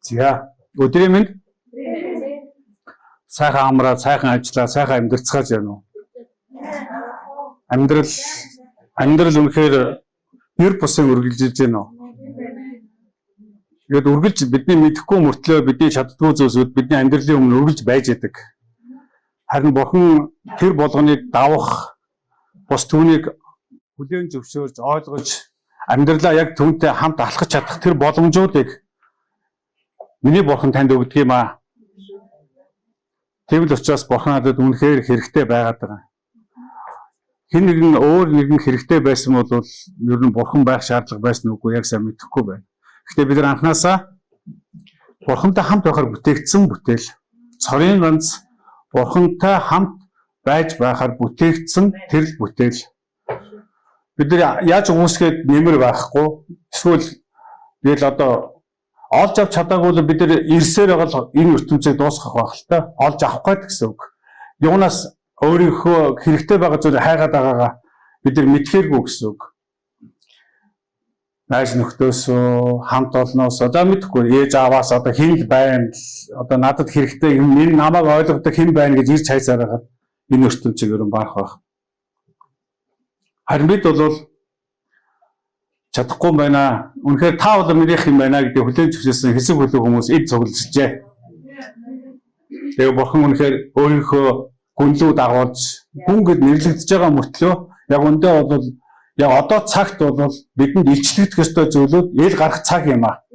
За өдрийн минь сайхан амраа, сайхан ажиллаа, сайхан амьдрцгааж байна уу? Амьдрал үнэхээр нэр бусын үргэлжилж байна уу? Тэгээд үргэлж бидний мэдэхгүй мөртлөө бидний чаддгүй зүйлсүүд бидний амьдралын өмнө үргэлж байж идэг. Харин Бурхан тэр болгоныг давах, бус түүнийг хүлээн зөвшөөрж, ойлгож, амьдралаа яг түүнтэй хамт алхаж чадах тэр боломжуудыг миний Бурхан танд өгдөг юм аа. Тэгвэл учраас Бурхан надад үнэхээр хэрэгтэй байгаад байгаа. Хэн нэгэн өөр нэгэн хэрэгтэй байсан бол ер нь Бурхан байх шаардлага байсан үгүй яг сайн мэдэхгүй байна. Гэхдээ бид нар анханасаа Бурхантай хамт байхаар бүтээгдсэн бүтээл. Цорын ганц Бурхантай хамт байж байхаар бүтээгдсэн тэр бүтээл. Бид нар яаж хүмүүсгээд нэмэр байхгүй. Эсвэл бид одоо олж авч чадаагүй бол бид нар ирсээр байгаа энэ ертөнцийг дуусгах байх л та. Олж авах гээд гэсэн үг. Юунаас өөрийнхөө хэрэгтэй байгаа зүйлийг хайгаад байгаагаа бид нар мэдхээргүй гэсэн үг. Найз нөхдөөсөө хамт олноос одоо мэдхгүй ээж аваас одоо хэн байна одоо надад хэрэгтэй юм энэ намайг ойлгодог хэн байна гэж ирж хайсаар байгаа энэ ертөнцийг өрн баах байх. Харин бид бол чадахгүй байна. Үнэхээр та бол минийх юм байна гэдэг хүлээн зөвшөөрсөн хэсэг бүлэг хүмүүс эд цугларчжээ. Тэгээ Бурхан үнэхээр өөрийнхөө гүнлүү дагуулж гүн гэд нэрлэгдэж байгаа мөртлөө яг үндэ бол яг одоо цагт бол бидэнд илчлэгдэх ёстой зүйлүүд ил гарах цаг юм аа.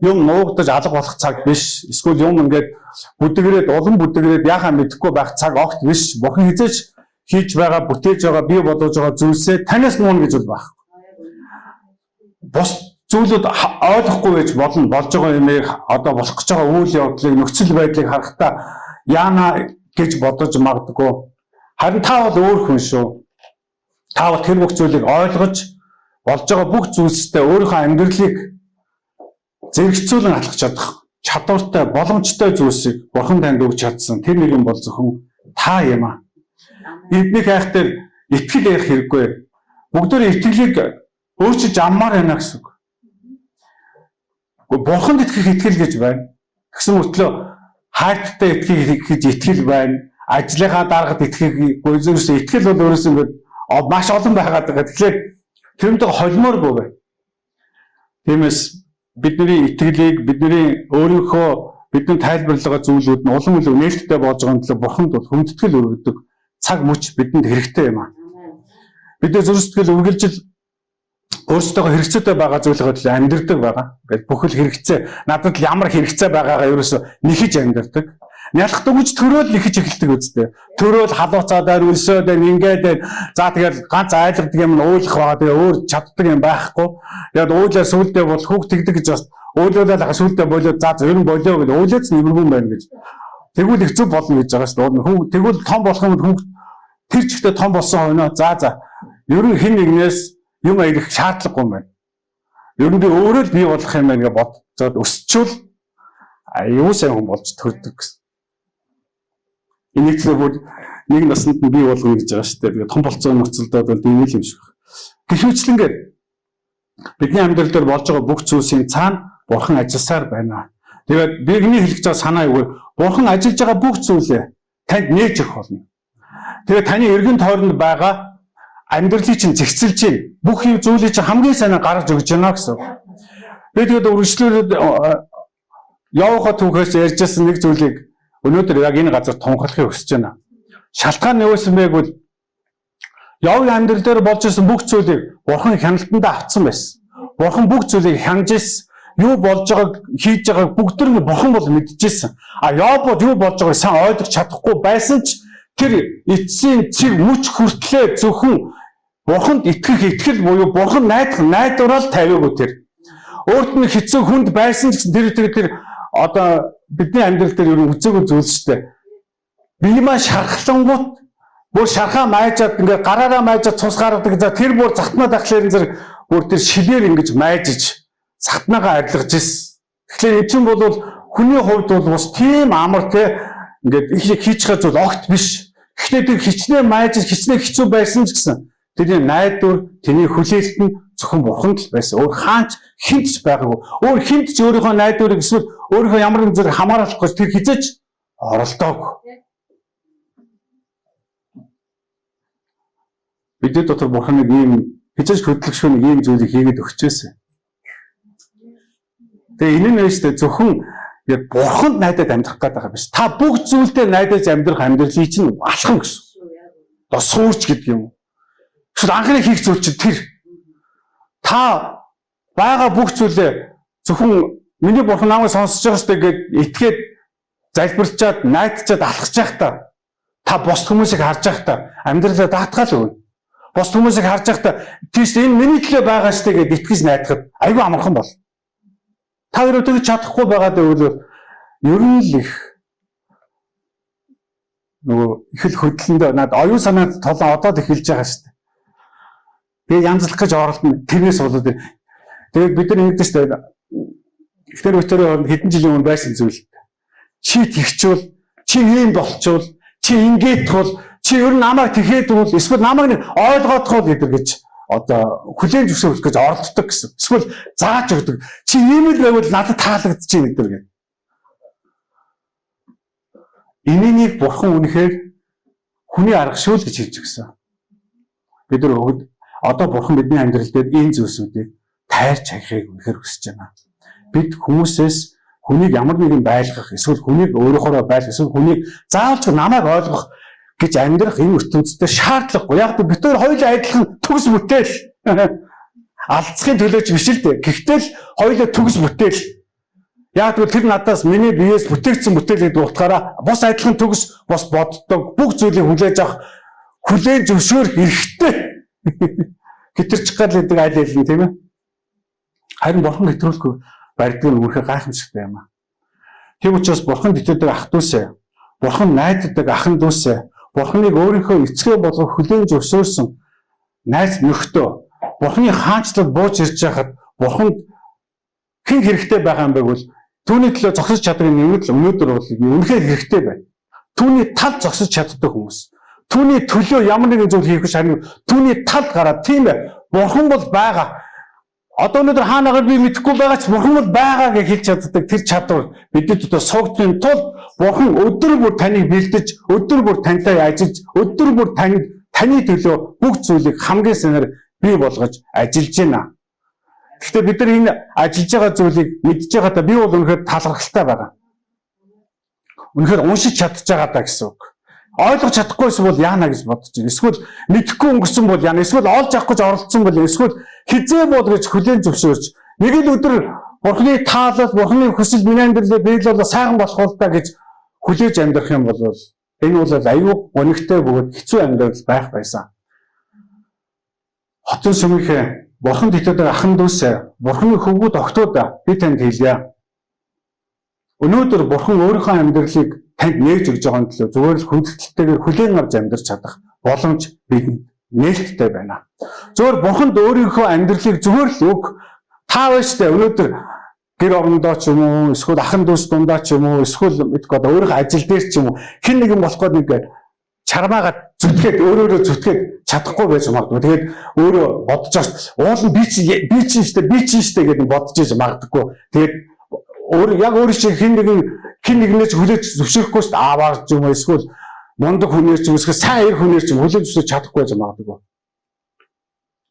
Юм нуугдаж алга болох цаг биш. Эсвэл юм ингээд бүдэгрээд улам бүдэгрээд яхаа мэдэхгүй байх цаг огт биш. Бурхан хизээч хийж байгаа, бүтээж байгаа, бий болгож байгаа зүйлсээ танаас нуун гэж бол байхгүй. Бус зүйлүүд ойлгохгүй байж болно. Болж байгаа юмыг одоо болох гэж байгаа үйл явдлыг нөхцөл байдлыг харахтаа яана гэж бодож магадгүй. Харин та бол өөр хүн шүү. Та бол тэр бүх зүйлийг ойлгож болж байгаа бүх зүйлстэй өөрийнхөө амьдралыг зэрэгцүүлэн алхах чадах чадвартай, боломжтой зүйлсийг Бурхан танд өгч чадсан. Тэр нэг юм бол зөвхөн та юм аа. Эдний хайх дээр итгэл ярих хэрэггүй. Бүгдөө итгэлийг өөрчилж аммаар байна гэсэн үг. Бурханд итгэх итгэл гэж байна. Тэгсэн мөртлөө хайртай итгэх гэж итгэл байна. Ажлынхаа даргад итгэх гүйцэрсэн итгэл бол өөрөөс ингээд маш олон байгаад байгаа. Тэгэхээр тэрнтэй холимооргүй бай. Тиймээс бидний итгэлийг бидний өөрийнхөө бидний тайлбарлага зүйлүүд нь улам илүү нээлттэй болж байгаа нь Бурханд бол хүндэтгэл өргөдөг цаг мөч бидэнд хэрэгтэй юм аа. Бид зөв сэтгэл үргэлжил өөрсдөө хэрэгцээтэй байгаа зүйлээ төлөө амьдэрдэг байгаа. Ингээд бүхэл хэрэгцээ надад л ямар хэрэгцээ байгаагаа ерөөсө нэхэж амьдэрдэг. Нялх дүгж төрөөл нэхэж эхэлдэг үстэй. Төрөөл халууцаад өрсөөд ингээд за тэгэл ганц айлгдаг юм нь уйлах байгаа. Тэгээ өөр чаддаг юм байхгүй. Яг уйлаа сүулдэ бол хүүхд тэгдэг гэж бас уйлуулаад сүулдэ болоод за ер нь болоо гэж уйлаац нэмэргүй байна гэж. Тэгвэл их зүг болно гэж байгаа шүү дээ. Тэгвэл том болох юм хүүхд тэр чигтээ том болсон хойноо за ер нь хэн нэгнээс юм аярах шаардлагагүй юм байна. Ер нь би өөрөө л бий болох юм байна гэж бодцоод өсчүүл аюу сайн хүн болж төрдөг гэсэн. Энийг зөвхөн нэг наснд нь бий болгоно гэж байгаа шүү дээ. Тэгээ том болцсон нөхцөлдөө бол ийм л юм шиг байна. Гэвчлэнгээр бидний амьдрал дээр болж байгаа бүх зүйлсийн цаана Бурхан ажилласаар байна. Тэгээд бидний хэлж байгаа санаа юу вэ? Бурхан ажиллаж байгаа бүх зүйлээ танд нээж өгөх болно. Тэгээд таны эргэн тойронд байгаа амьдралыг чинь зэгцэлж чинь бүх юм зүйлийг чинь хамгийн сайнаар гаргаж өгч байна гэсэн. Би тэгээд үргэлжлүүлээд явахаа түүхээс ярьжсэн нэг зүйлийг өнөөдөр яг энэ газар тунхаглахыг хүсэж байна. Шалтгаан нь юу байсан бэ гэвэл явгын амьдрал дээр болж исэн бүх зүйлийг Бурхан хяналтандаа авцсан байсан. Бурхан бүх зүйлийг хянаж ирсэн. Юу болж байгааг хийж байгааг бүгд нь Бурхан бол мэдчихсэн. Явбод юу болж байгааг сайн ойлгож чадахгүй байсан ч тэр эцсийн цэг мөч хүртлээ зөвхөн Бурханд итгэх итгэл буюу Бурхан найдвараар тавиагүй тэр. Өөрт нь хэцүү хүнд байсан ч тэр одоо бидний амьдрал дээр ер нь үзээгүй зүйл шүү дээ. Бие маань шархлангууд бүр шархаа майжаад ингээд гараараа майжаад цус гаргадаг. За тэр бүр захтнаа дахлаар зэрэг бүр тэр шилээр ингэж майжиж захтнаагаа арилгаж ирсэн. Тэгэхээр эцэн бол хүний хувьд бол бас тийм амар те ингээд их хийчих зүйл огт биш. Гэхдээ тэр хичнээн майжиж хичнээн хэцүү байсан ч гэсэн тэрний найдвар, тэрний хүлээлт нь зөвхөн Бурханд л байсан. Өөр хаанч хинтж байгаагүй. Өөр хинтж өөрийнхөө найдварыг эсвэл өөрийнхөө ямар нэгэн зэрэг хамгаалах гэж тэр хизээж оролдоог. Бидний дотор бурхан нэг ийм хизээж хөдөлгөшгүй нэг ийм зүйлийг хийгээд өгч байсан. Тэгээ энэ нь өштэй зөвхөн бурханд найдаад амьдрах гэдэг байгаа биш. Та бүх зүйлдээ найдаж амьдрах амьдралыг чинь алхам гэсэн. Одоо суурч гэдэг юм. Эсвэл анхны хийх зүйл чинь тэр. Та байгаа бүх зүйлээ зөвхөн миний бурхан намайг сонсож байгаа штэ гэд итгээд залбирчаад найдчаад алхаж байхдаа та бос хүмүүсийг харж байхдаа амьдралаа даатгаал өгнө. Бос хүмүүсийг харж байхдаа тийш энэ миний төлөө байгаа штэ гэд итгэж найдахад айгүй амархан бол. Та өөрөө тэгж чадахгүй байгаад байвал ер нь л их нөгөө их л хөдлөндөө над оюун санаанд толон одоод эхэлж байгаа штэ. Тэгээ янзлах гэж оролдоно тэрнээс болоод тэгээд бид нар ингэдэж штэ ихтер өтөрөө хэдэн жилийн өмнө байсан зүйл. Чи тэгчвэл, чи ийм болчвол, чи ингээд бол, чи ер нь намайг тэхэд бол эсвэл намайг нэг ойлгоодох гэдэг гэж одоо хүлээн зөвшөөрөх гэж оролддог гэсэн. Эсвэл зааж өгдөг. Чи ийм л байвал надад таалагдчих юм гэдэг. Энийг бурхан үнэхээр хүний аргашгүй гэж хэлж өгсөн. Бид нар одоо бурхан бидний амьдрал дээр энэ зүйлсүүдийг тайрч хаяхыг үнэхээр хүсэж байна. Бид хүмүүсээс хүнийг ямар нэгэн байлгах, эсвэл хүнийг өөрөөхөө байлгах, эсвэл хүнийг заавалж намайг ойлгох гэж амьдрах энэ ертөнцид шаардлагагүй. Яг бид хоёр хоёулаа адилхан төгс бүтээл. Алдцахын төлөөч биш л дээ. Гэхдээ л хоёулаа төгс бүтээл. Яг тэгвэл тэр надаас миний биеэс бүтээгдсэн бүтээл гэдэг утгаараа бус адилхан төгс бос боддог, бүх зүйлийг хүлээж авах, хүлээн зөвшөөрөх эрхтэй. Хитэрч гал гэдэг аль аль нь тийм ээ. Харин бурхан хэтрүүлэхгүй барьдаг нь үнэхээр гайхамшигтай юм аа. Тийм учраас бурхан дэвтдэг ах дүүсээ, бурхан найддаг ахан дүүсээ, бурханыг өөрийнхөө эцгээ болгох хүлээн зөвшөөрсөн найз нөхдөө, бурханы хаанчлал бууж ирж байхад бурханд хэн хэрэгтэй байгаа юм бэ гэвэл түүний төлөө зогсож чадрын нэмэлт өнөөдөр бол үнэхээр хэрэгтэй байна. Түүний тал зогсож чаддаг хүмүүс. Түүний төлөө ямар нэгэн зүйл хийх биш харин түүний тал гараад тийм ээ. Бурхан бол байгаа. Одоо өнөөдөр хаанагаар би мэдэхгүй байгаа ч бурхан бол байгаа гэж хэлж чаддаг тэр чадвар бидний дотор суугдхийн тулд бурхан өдөр бүр таныг бэлдэж, өдөр бүр тантай ажиллаж, өдөр бүр таны төлөө бүх зүйлийг хамгийн санаар бий болгож ажиллаж байна. Гэхдээ бид нар энэ ажиллаж байгаа зүйлийг мэдж байгаадаа би бол үнэхээр талархалтай байгаа. Үнэхээр уншиж чадчих байгаа даа гэсэн үг. Ойлгож чадахгүйс бол яана гэж бодож байна. Эсвэл мэдэхгүй өнгөрсөн бол яана, эсвэл олж авах гэж оролдсон бол эсвэл хизээ бол гэж хүлээн зөвшөөрч нэг л өдөр бурхны таалал, бурхны хүсэл миний амьдралд биелэл сайхан болох уу та гэж хүлээж амьдрах юм бол энэ бол аюу гонигтай бөгөөд хэцүү амьдрал байх байсан. Хотын сүмийнхээ бурхан дэвтдэг ахан дүүсээ, бурхны хөвгүүд огтууда би танд хэлье. Өнөөдөр бурхан өөрийнхөө амьдралыг танд нээж өгж байгаа төлөө зүгээр л хүндэтгэлтэйгээр хүлээн авч амьдрч чадах боломж бидэнд нээлттэй байна. Зөвхөн бурханд өөрийнхөө амьдралыг зүгээр л өг. Та байштай өнөөдөр гэр орондоо ч юм уу, эсвэл ахан дүүс дундаа ч юм уу, эсвэл мэдгүй одоо өөрийнхөө ажил дээр ч юм уу хэн нэгэн болох гээд нэг чармаагаа зүтгээд өөрөөрөө зүтгээд чадахгүй байж магадгүй. Тэгээд өөрөө бодож байгаа уул нь би чинь штэ гэдэг бодож иж магадгүй. Тэгээд өөр шиг хэн нэгнээс хүлээж зөвшөөрөхгүй шүү дээ. Ааваар ч юм уу эсвэл мундаг хүнээр ч юм эсвэл сайн эр хүнээр ч хүлээж зөвшөөрч чадахгүй байж магадгүй.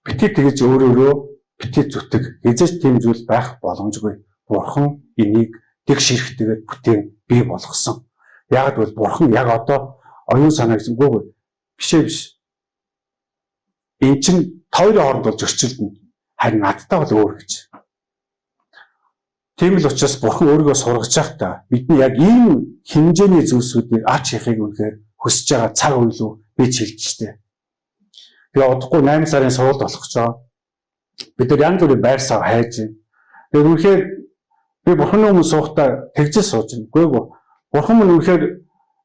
Битгий тэгэж өөрөөрөө битгий зүтэг эзэж тийм зүйл байх боломжгүй. Бурхан энийг тэг ширхтэйгээр бүтээн бий болгосон. Яг бол бурхан яг одоо оюун санаа гэсэн гоо биш. Энд чинь хоёрын хооронд бол зөрчилдөн. Харин надтай бол өөр гэж. Тийм л учраас бурхан өөрийгөө сургаж байхдаа бидний яг ийм хэмжээний зүйлсүүдийг ач хийхийг үнэхээр хүсэж байгаа цаг үе лөө би хэлж штэ. Би одохгүй 8 сарын сургуульд болох гэж байгаа. Бид нар янз бүрийн байр сав хайж байна. Тэгээд үнэхээр би бурханы өмнө суухдаа тэгжэл сууж байна. Үгүй бурхан минь үнэхээр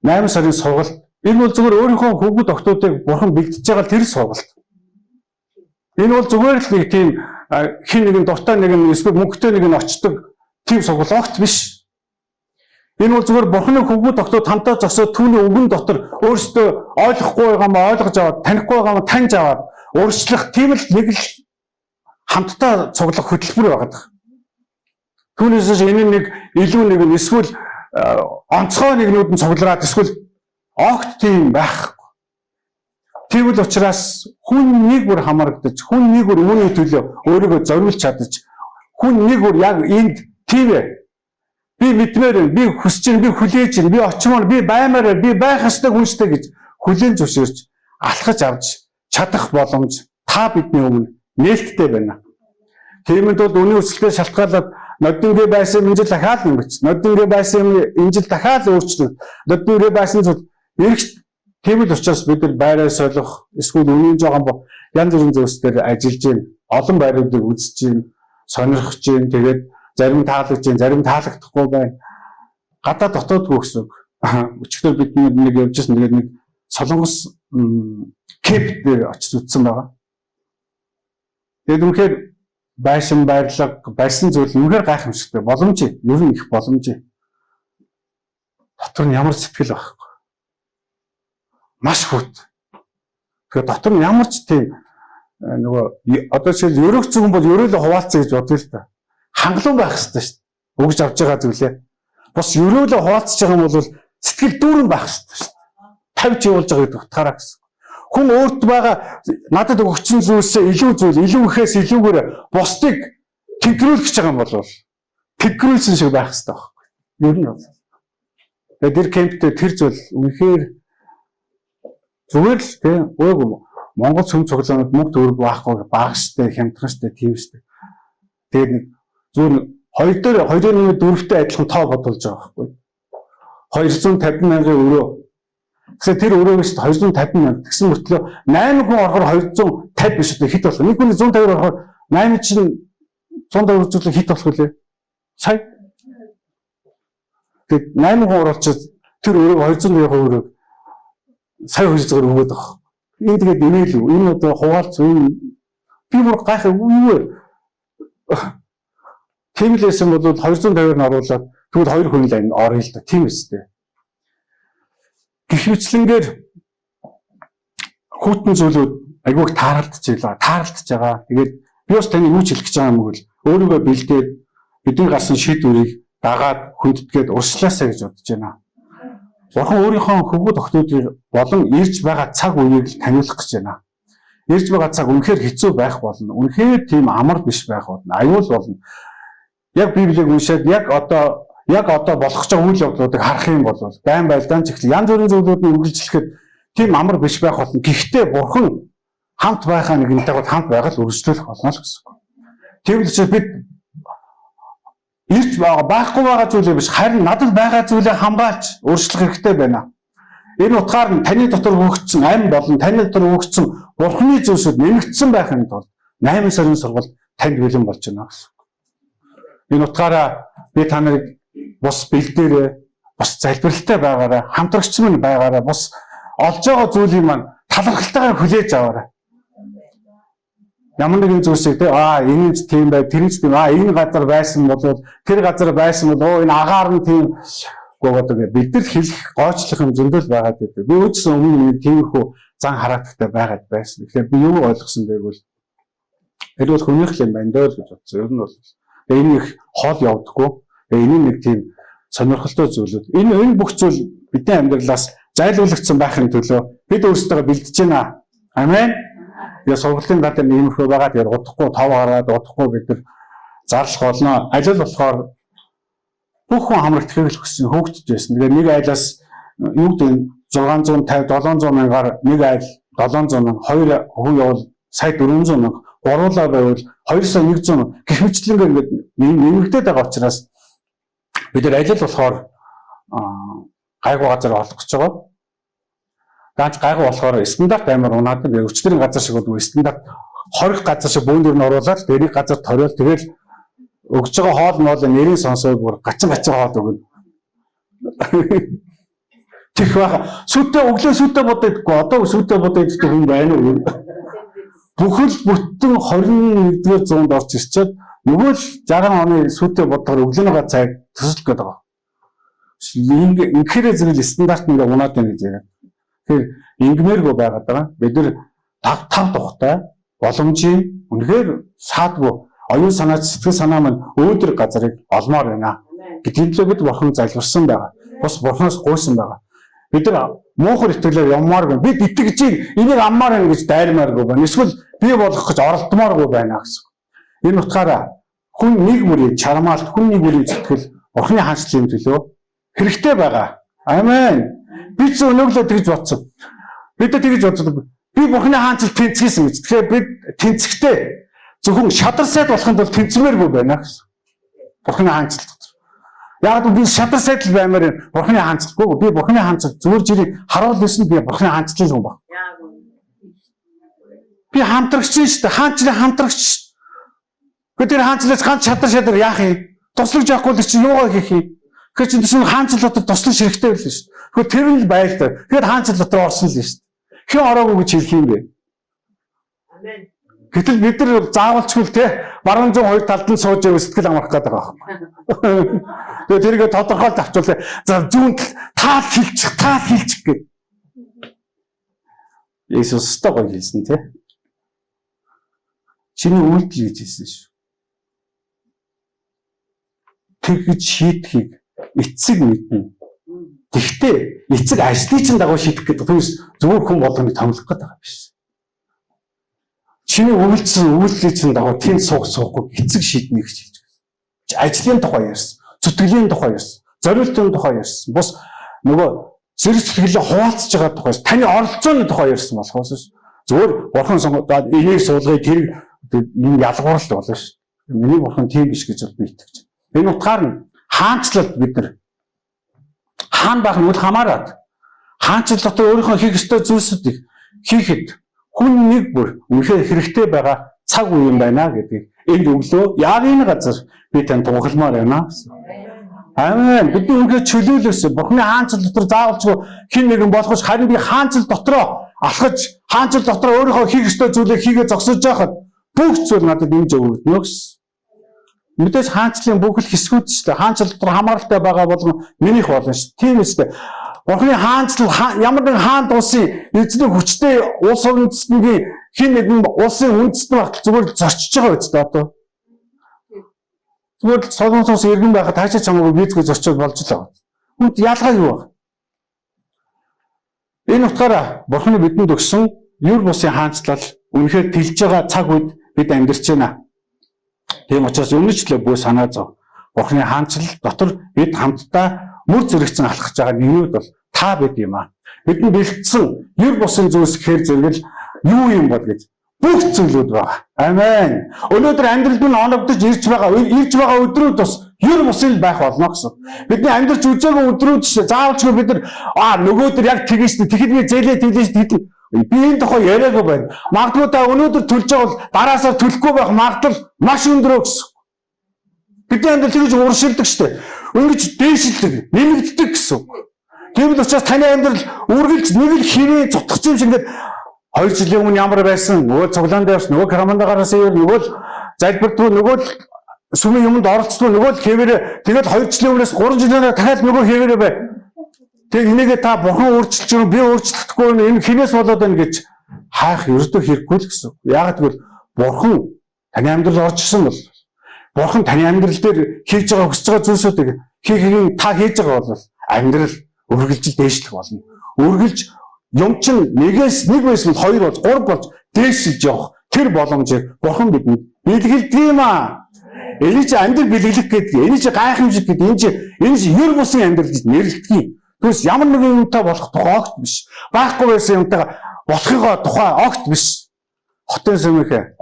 8 сарын сургуульд энэ бол зүгээр өөрийнхөө хөвгүүд охтуудыг бурхан бэлдэж байгаа тэр сургалт. Энэ бол зүгээр л нэг тийм хин нэгэн дуртай нэгэн эсвэл мөнгөтэй нэгэн очдог тийм сургалт огт биш. Энэ бол зүгээр бурханы хөвгүүд охтууд хамтаа зогсоод түүний өгөн дотор өөрсдөө ойлгохгүй байгаа маа ойлгож аваад, танихгүй байгаа маа таньж аваад өөрчлөх тийм л нэг л хамтдаа цуглах хөтөлбөр байгаа. Түүнээс энэ нэг илүү нэг эсвэл онцгой нэгнүүд нь цуглараад эсвэл огт тийм байхгүй. Тэгвэл учраас хүн нэг бүр хамрагдаж, хүн нэг бүр үүний төлөө өөрийгөө зориулж чадаж, хүн нэг бүр яг энд тийм ээ. Би мэдмээр, би хүсэж, би хүлээж, би очимоор, би баймаар, би байх ёстой хүнстэй гэж хүлээн зөвшөөрч алхаж авч чадах боломж та бидний өмнө нээлттэй байна. Тиймд бол үнийн өсөлтөд шалтгаалаад нодингээ байсан энэ жил дахиад нэмэгч, нодингээ байсан энэ жил дахиад өөрчлөлт, нодингээ байсан зүйл эргэж тийм л учраас бид нар байраа солих, эсвэл үнийн жоохон янз бүрийн зүйлсээр ажиллаж байна. Олон байруудыг үзэж байна, сонирхож байна. Тэгээд зарим таалагдж байна, зарим таалагдахгүй байна. Гадаа дотоодгүй гэсэн үг. Өчигдөр бид нэг явж ирсэн. Тэгээд нэг Солонгос кеп дээр очиж үзсэн байгаа. Тэгээд үнэхээр байшин байрлал байсан зүйл үнэхээр гайхамшигтай. Боломж, ер нь их боломж. Дотор нь ямар сэтгэл байхгүй. Маш хөт. Тэгэхээр дотор нь ямар ч тийм нөгөө одоо жишээл ерөөх зүгэн бол ерөөлө хуваалцъя гэж бодъё л та. Хангалуун байх хэрэгтэй шүү дээ. Өгж авч байгаа зүйлээ. Бас ерөөлө хуваалцж байгаа юм бол сэтгэл дүүрэн байх хэрэгтэй шүү дээ. Тавьж явуулж байгаа гэдэг утгаараа гэсэн. Хүн өөрт байгаа надад өгсөн зүйлсээ илүү зүйл, илүү ихээс илүүгээр бусдыг тэнхрүүлж байгаа юм бол тэнхрүүлсэн шиг байх хэрэгтэй байхгүй. Ер нь бол. Тэгээд тэр кемптэй тэр зүйл үнэхээр зүгээр л тийм өөг Монгол сүм цуглаанууд мөнгө төгрөг байхгүй багштай, хямдхантай, тиймстэй. Тэгээд нэг зүгээр 2.4-тэй адилхан тоо бодулж байгаа байхгүй. 250 мянган өрөө. Тэгэхээр тэр өрөөгөөс 250 мянга гэсэн мөртлөө 8 хүн орохоор 250 биш үү хит болох. Нэг хүн 150 орохоор 8 чинь 150 үзүүлэх хит болох үлээ. Сая. Тэгээд 8 хүн оролцоод тэр өрөөг 200 өрөөг сая хөлзөөр өгөөд байгаа. Энэ тэгээд инээл үү? Энэ одоо хуваалц энэ би бүр гайхав юу вэ? Тэмлээсэн бол 250-аар нь оруулаад тэгвэл 2 хүн л орё л да. Тийм үстэй. Гэх мэтлэнгээр хүүтэн зүйлүүд айгүйг тааралдж байгаа. Тэгээд би бас таны юу ч хэлэх гэж байгаа юм бол өөрийгөө бэлдээд бидний гарсан шийдвэрийг дагаад хүндэтгээд урьдчилаасаа гэж бодож байна. Бурхан өөрийнхөө хөвгүүд охтуудыг болон ирж байгаа цаг үеийг л таниулах гэж байна. Ирж байгаа цаг үнэхээр хэцүү байх болно. Үнэхээр тийм амар биш байх болно. Аюул болно. Яг Библийг уншаад яг одоо болох ч үйл явдлуудыг харах юм бол байн байлдаан ч ихлэ янз бүрийн зүйлүүдийг үргэлжлэхэд тийм амар биш байх болно. Гэхдээ Бурхан хамт байхаа нэгнтэйгээ хамт байгаад үргэлжлүүлэх болно л гэсэн. Тийм л учраас бид ирж байхгүй байгаа зүйлээ биш харин надад байгаа зүйлээ хамгаалж өөрчлөх хэрэгтэй байна. Энэ утгаар нь таны дотор өгөгдсөн амь болон таны дотор өгөгдсөн Бурханы зүйлсүүд нэмэгдсэн байхын тулд 8 сарын сургалт танд бэлэн болж байна гэсэн. Энэ утгаараа би та нарыг бус бэлдээрээ, бус залбиралтай байгаарай, хамтрагч минь байгаарай, бус олж байгаа зүйлийг маань талархалтайгаар хүлээж аваарай. Ямар нэгэн зүйлсийг энэ тийм бай, тэр нь тийм энэ газар байсан бол тэр газар байсан бол энэ агаар нь тийм гоодог бид нар хэлэх гоочлох юм зөндөл байгаад байдаг. Би үдсэн өмнө нэг тиймэрхүү зан харааттай байгаад байсан. Тэгэхээр би юу ойлгосон бэ гэвэл энэ бол хүнийх юм байна даа л гэж бодсон. Ер нь бол энэ их хоол явдаггүй. Энэ нэг тийм сонирхолтой зүйлүүд. Энэ бүх зүйл бидний амьдралаас зайлуулагдсан байхын төлөө бид өөрсдөө бэлдэж байна. Амен. Я сургуулийн гадаа иймэрхүү байгаа тэгээд удахгүй тав гараад удахгүй бид нар зарлах болно. Ажил болохоор бүх хүн хамрагдахыг л хүссэн хөөгдөж байсан. Тэгээд нэг айлаас юу гэдэг 650 700 мянгаар нэг айл 700 мянга, хоёр хүн явал сая 400 мянга, гуруулаа байвал 200 100 гэх мэтлэнгээр ингээд нэмэгдээд байгаа учраас бид нар ажил болохоор гайгүй газар олох гэж байгаа. Ганц гайгүй болохоор стандарт аймаар унаад би өчтөрийн газар шиг бол стандарт хорих газар шиг бүүндэр нь оруулаад дээрийг газар ториол тэгэл өгж байгаа хоол нь бол нэрийн сонсоог бүр гачин хоол өгнө. Тэг баха сүтээ өглөө сүтээ бодохгүй одоо сүтээ бодоод хүн байна уу? Бүхэл бүтэн 21-р зуунд орж ирчээд нөгөө л 60 оны сүтээ бодохоор өглөөнийхөө цаг төсөлөх гээд байгаа. Инхээр зэрэг стандарт ингээ унаад байна гэж яриа. Тэгэхээр ингмээргүй байгаад байгаа. Бид нар тав тухтай боломжийн үнэхээр саадгүй оюун санаа сэтгэл санаа маань өөдрөг газрыг олмоор байна. Гэтэл бид бурхан залбирсан байгаа. Бас бурханаас гуйсан байгаа. Бид нар муухай итгэлээр явмаар байна. Бид итгэж энийг аммаар байна гэж дайрмааргүй байна. Эсвэл бий болгох гэж оролдмооргүй байна гэсэн. Энэ утгаараа хүн нэг мөрийн чармаалт, хүн нэг мөрийн зүтгэл бурханы хаанчлалын төлөө хэрэгтэй байгаа. Амен. Бид өнөглөө тэгж бодсон. Бид тэгж бодсон. Би бурханы хаанчлал тэнцгийсэн гэж. Тэгэхээр бид тэнцэхтэй зөвхөн шадар сайд болохын тулд тэнцмээргүй байна гэсэн. Бурханы хаанчлал дотор. Яг би шадар сайд л баймаар бурханы хаанчлалгүй. Би бурханы хаанчлал зүгээр жирийг харуул байсан би бурханы хаанчлал юм баг. Би хамтрагч шүү дээ. Хаанчлалын хамтрагч. Гэхдээ хаанчлалаас ганц шадар яах юм? Туслаж явахгүй л чи юугаа хийх юм? Тэгэхээр чи чинь хаанчлал дотор туслах хэрэгтэй байл шүү дээ. Тэгэхээр тэр нь байлтай. Тэгэхээр хаанчлал дотор орсон л шүү дээ. Хэн ороогүй гэж хэлэх юм бэ? Амен. Гэтэл бид нар заавалчгүй те баруун зүүн хоёр талд нь сууж явах сэтгэл амрах гэдэг байгаа юм. Тэгээ тэрийг тодорхойлж авчвал за зүүн тал хийчих гэ. Есүс төгөө хэлсэн те. Чиний үйлдэл гэж хэлсэн шүү. Тэгж шийдэхийг эцэг мэднэ. Тэгтээ эцэг ажлын чинь дагуу шийдэх гэдэг түүнээс зөвхөн хүн болгоныг томлох гэдэг байгаа биш. Чиний үйлдлийн чинь дагуу тэнд суухгүй эцэг шийднэ гэж хэлж байна. Ажлын тухай ярьсан, зүтгэлийн тухай ярьсан, зориултын тухай ярьсан. Бус нөгөө зэрэг сэтгэлээ хуваалцж байгаа тухай, таны оролцооны тухай ярьсан болохоос зөвхөн бурхан сонгоод энийг суулгая тэр энэ ялгуурал болно шүү. Миний бурхан тийм биш гэж би итгэж байна. Энэ утгаар нь хаанчлалд бид нар хаан байх нь үл хамааран хаанчлал дотор өөрийнхөө хийх ёстой зүйлсүүдийг хийхэд хүн нэг бүр үнэхээр хэрэгтэй байгаа цаг үе юм байна гэдгийг энд өглөө яг энэ газар би тань тунхалмаар байна. Амен. Бидний үнэхээр чөлөөлөөс бурхны хаанчлал дотор заавалчгүй хэн нэгэн болгож харин би хаанчлал дотроо алхаж хаанчлал дотроо өөрийнхөө хийх ёстой зүйлийг хийгээ зогсож байхад бүх зүйл надад энэ зөвгдөнө гэсэн. Мэдээж хаанчлалын бүх л хэсгүүд шүү дээ. Хаанчлал дотор хамааралтай байгаа болгон минийх болно шүү. Тийм үстэй. Бурхны хаанчлал ямар нэгэн хаант улсын эзний хүчтэй улс үндэстнийг хин нэгэн улсын үндэстэн багт зүгээр зорчиж байгаа үстэй одоо. Зүгээр солонгос иргэн байхад хаашаа чамаагүй визгүй зорчоод болж л байгаа. Хүнд ялгаа юу вэ? Энэ утгаараа Бурхны бидэнд өгсөн юр бусын хаанчлал үнэхээр тэлж байгаа цаг үед бид амьдарч байна. Тийм учраас өмнөчлөө бүх санаа зов. Бурхны хаанчлал дотор бид хамтдаа мөр зэрэгцэн алхаж байгаа нэгнүүд бол та бид юм аа. Бидний бэлтгэсэн юр бусын зүйлс гэхээр зэрэгэл юу юм бол гэж бүх зүйлүүд байна. Амен. Өнөөдөр амьдралд нь оногдож ирж байгаа өдрүүд бас юр бусын байх болно гэсэн. Бидний амьдарч үзээгүй өдрүүд шүү. Заавалчгүй бид нар нөгөөдөр яг тэгэж тэгэхэд би зээлээ тэглэж тэтгэв. Би энэ тухай яриаггүй байна. Магадгүй та өнөөдөр төлж байгаа бол дараасаа төлөхгүй байх магадлал маш өндөр гэсэн. Бидний амьдрал тэгж уршилдаг шүү дээ. Ингэж дээшилдэг, нэмэгддэг гэсэн. Тийм л учраас таны амьдрал үргэлж нэг л хэрэг зутгах юм шиг ингээд 2 жилийн өмнө ямар байсан, нөгөө цуглаан дээрс, нөгөө караманда гараасан юм, нөгөө л залбирдгүй, нөгөө л сүмийн юмд оролцдог, нөгөө л хэвээрээ тэгээд 2 жилийн өмнөөс 3 жилийн дахиад нөгөө хэвээрээ бай. Тэг энийгээ та бурхан өөрчилж байгаа би өөрчлөхгүй энэ хинээс болоод байна гэж хаах ердөө хэрэггүй л гэсэн. Яг тэгвэл бурхан таны амьдрал орж ирсэн бол бурхан таны амьдрал дээр хийж байгаа хүсэж байгаа зүйлсүүдийг хийхийг та хийж байгаа бол амьдрал үргэлж дээшлэх болно. Үргэлж юм чинь нэгээс нэг байсан 2 болж 3 болж дээшилж явах тэр боломжийг бурхан бидэнд бэлгэлдэг юм аа. Энэ чи амьдрал бэлгэлэх гэдэг. Энэ чи гайхамшиг гэдэг. Энэ чи юр бусын амьдрал гэж нэрлэдэг. Түс ямар нэгэн юмтай болох тухай огт биш. Байхгүй байсан юмтай болохыгоо тухай огт биш. Хотын сүмэхэ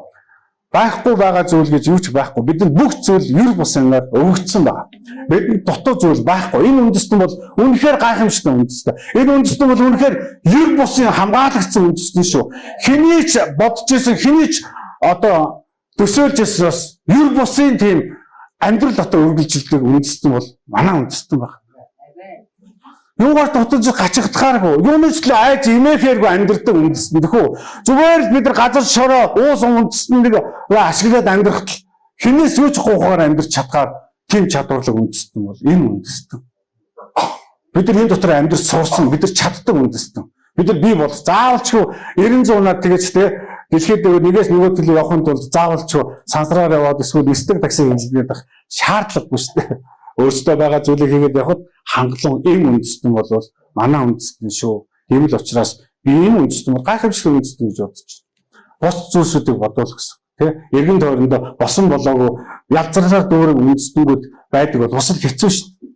байхгүй байгаа зүйл гэж юу ч байхгүй. Бидний бүх зүйл юр бусынаар өвөгдсөн байна. Бидний дотоод зүйл байхгүй. Энэ үндэстэн бол үнэхээр гайхамшигтай үндэстэн. Энэ үндэстэн бол үнэхээр юр бусын хамгаалагдсан үндэстэн шүү. Хэний ч бодож исэн, хэний ч одоо төсөөлж исэн бас юр бусын тийм амьдрал дотор үргэлжилдэг үндэстэн бол манай үндэстэн байна. Юугаар дутаж гачигдахааргүй. Юунаас л айж имээхээргүй амьдрдаг үндэстэн тэхүү. Зүгээр л бид нар газар шороо уус үндэстнийг ашиглаад амьдрахад хинээс юу ч ухаар амьдрч чадхаар тийм чадварлаг үндэстэн бол энэ үндэстэн. Бид нар энэ дотор амьдрч сурсан, бид нар чаддаг үндэстэн. Бид нар бий бол заавалчгүй 90 100-аар тэгэж тэ Дэлхийд нэгээс нөгөө төлөв явахын тулд заавал ч сансраар яваад эсвэл нисдэг такси хийгээд байх шаардлагагүй шүү дээ. Өөрсдөө байгаа зүйлийг хийгээд явхад хангалуун эм үндэстэн бол манай үндэстэн шүү. Тийм л учраас би энэ үндэстэн гайхамшигт үндэстэн гэж бодож байна. Бос зүйлсүүдийг бодвол гэсэн. Тэ? Эргэн тойрондоо босон болоогүй ялзарлаар дүүрэг үндэстнүүд байдаг бол бас л хэцүү шүү дээ.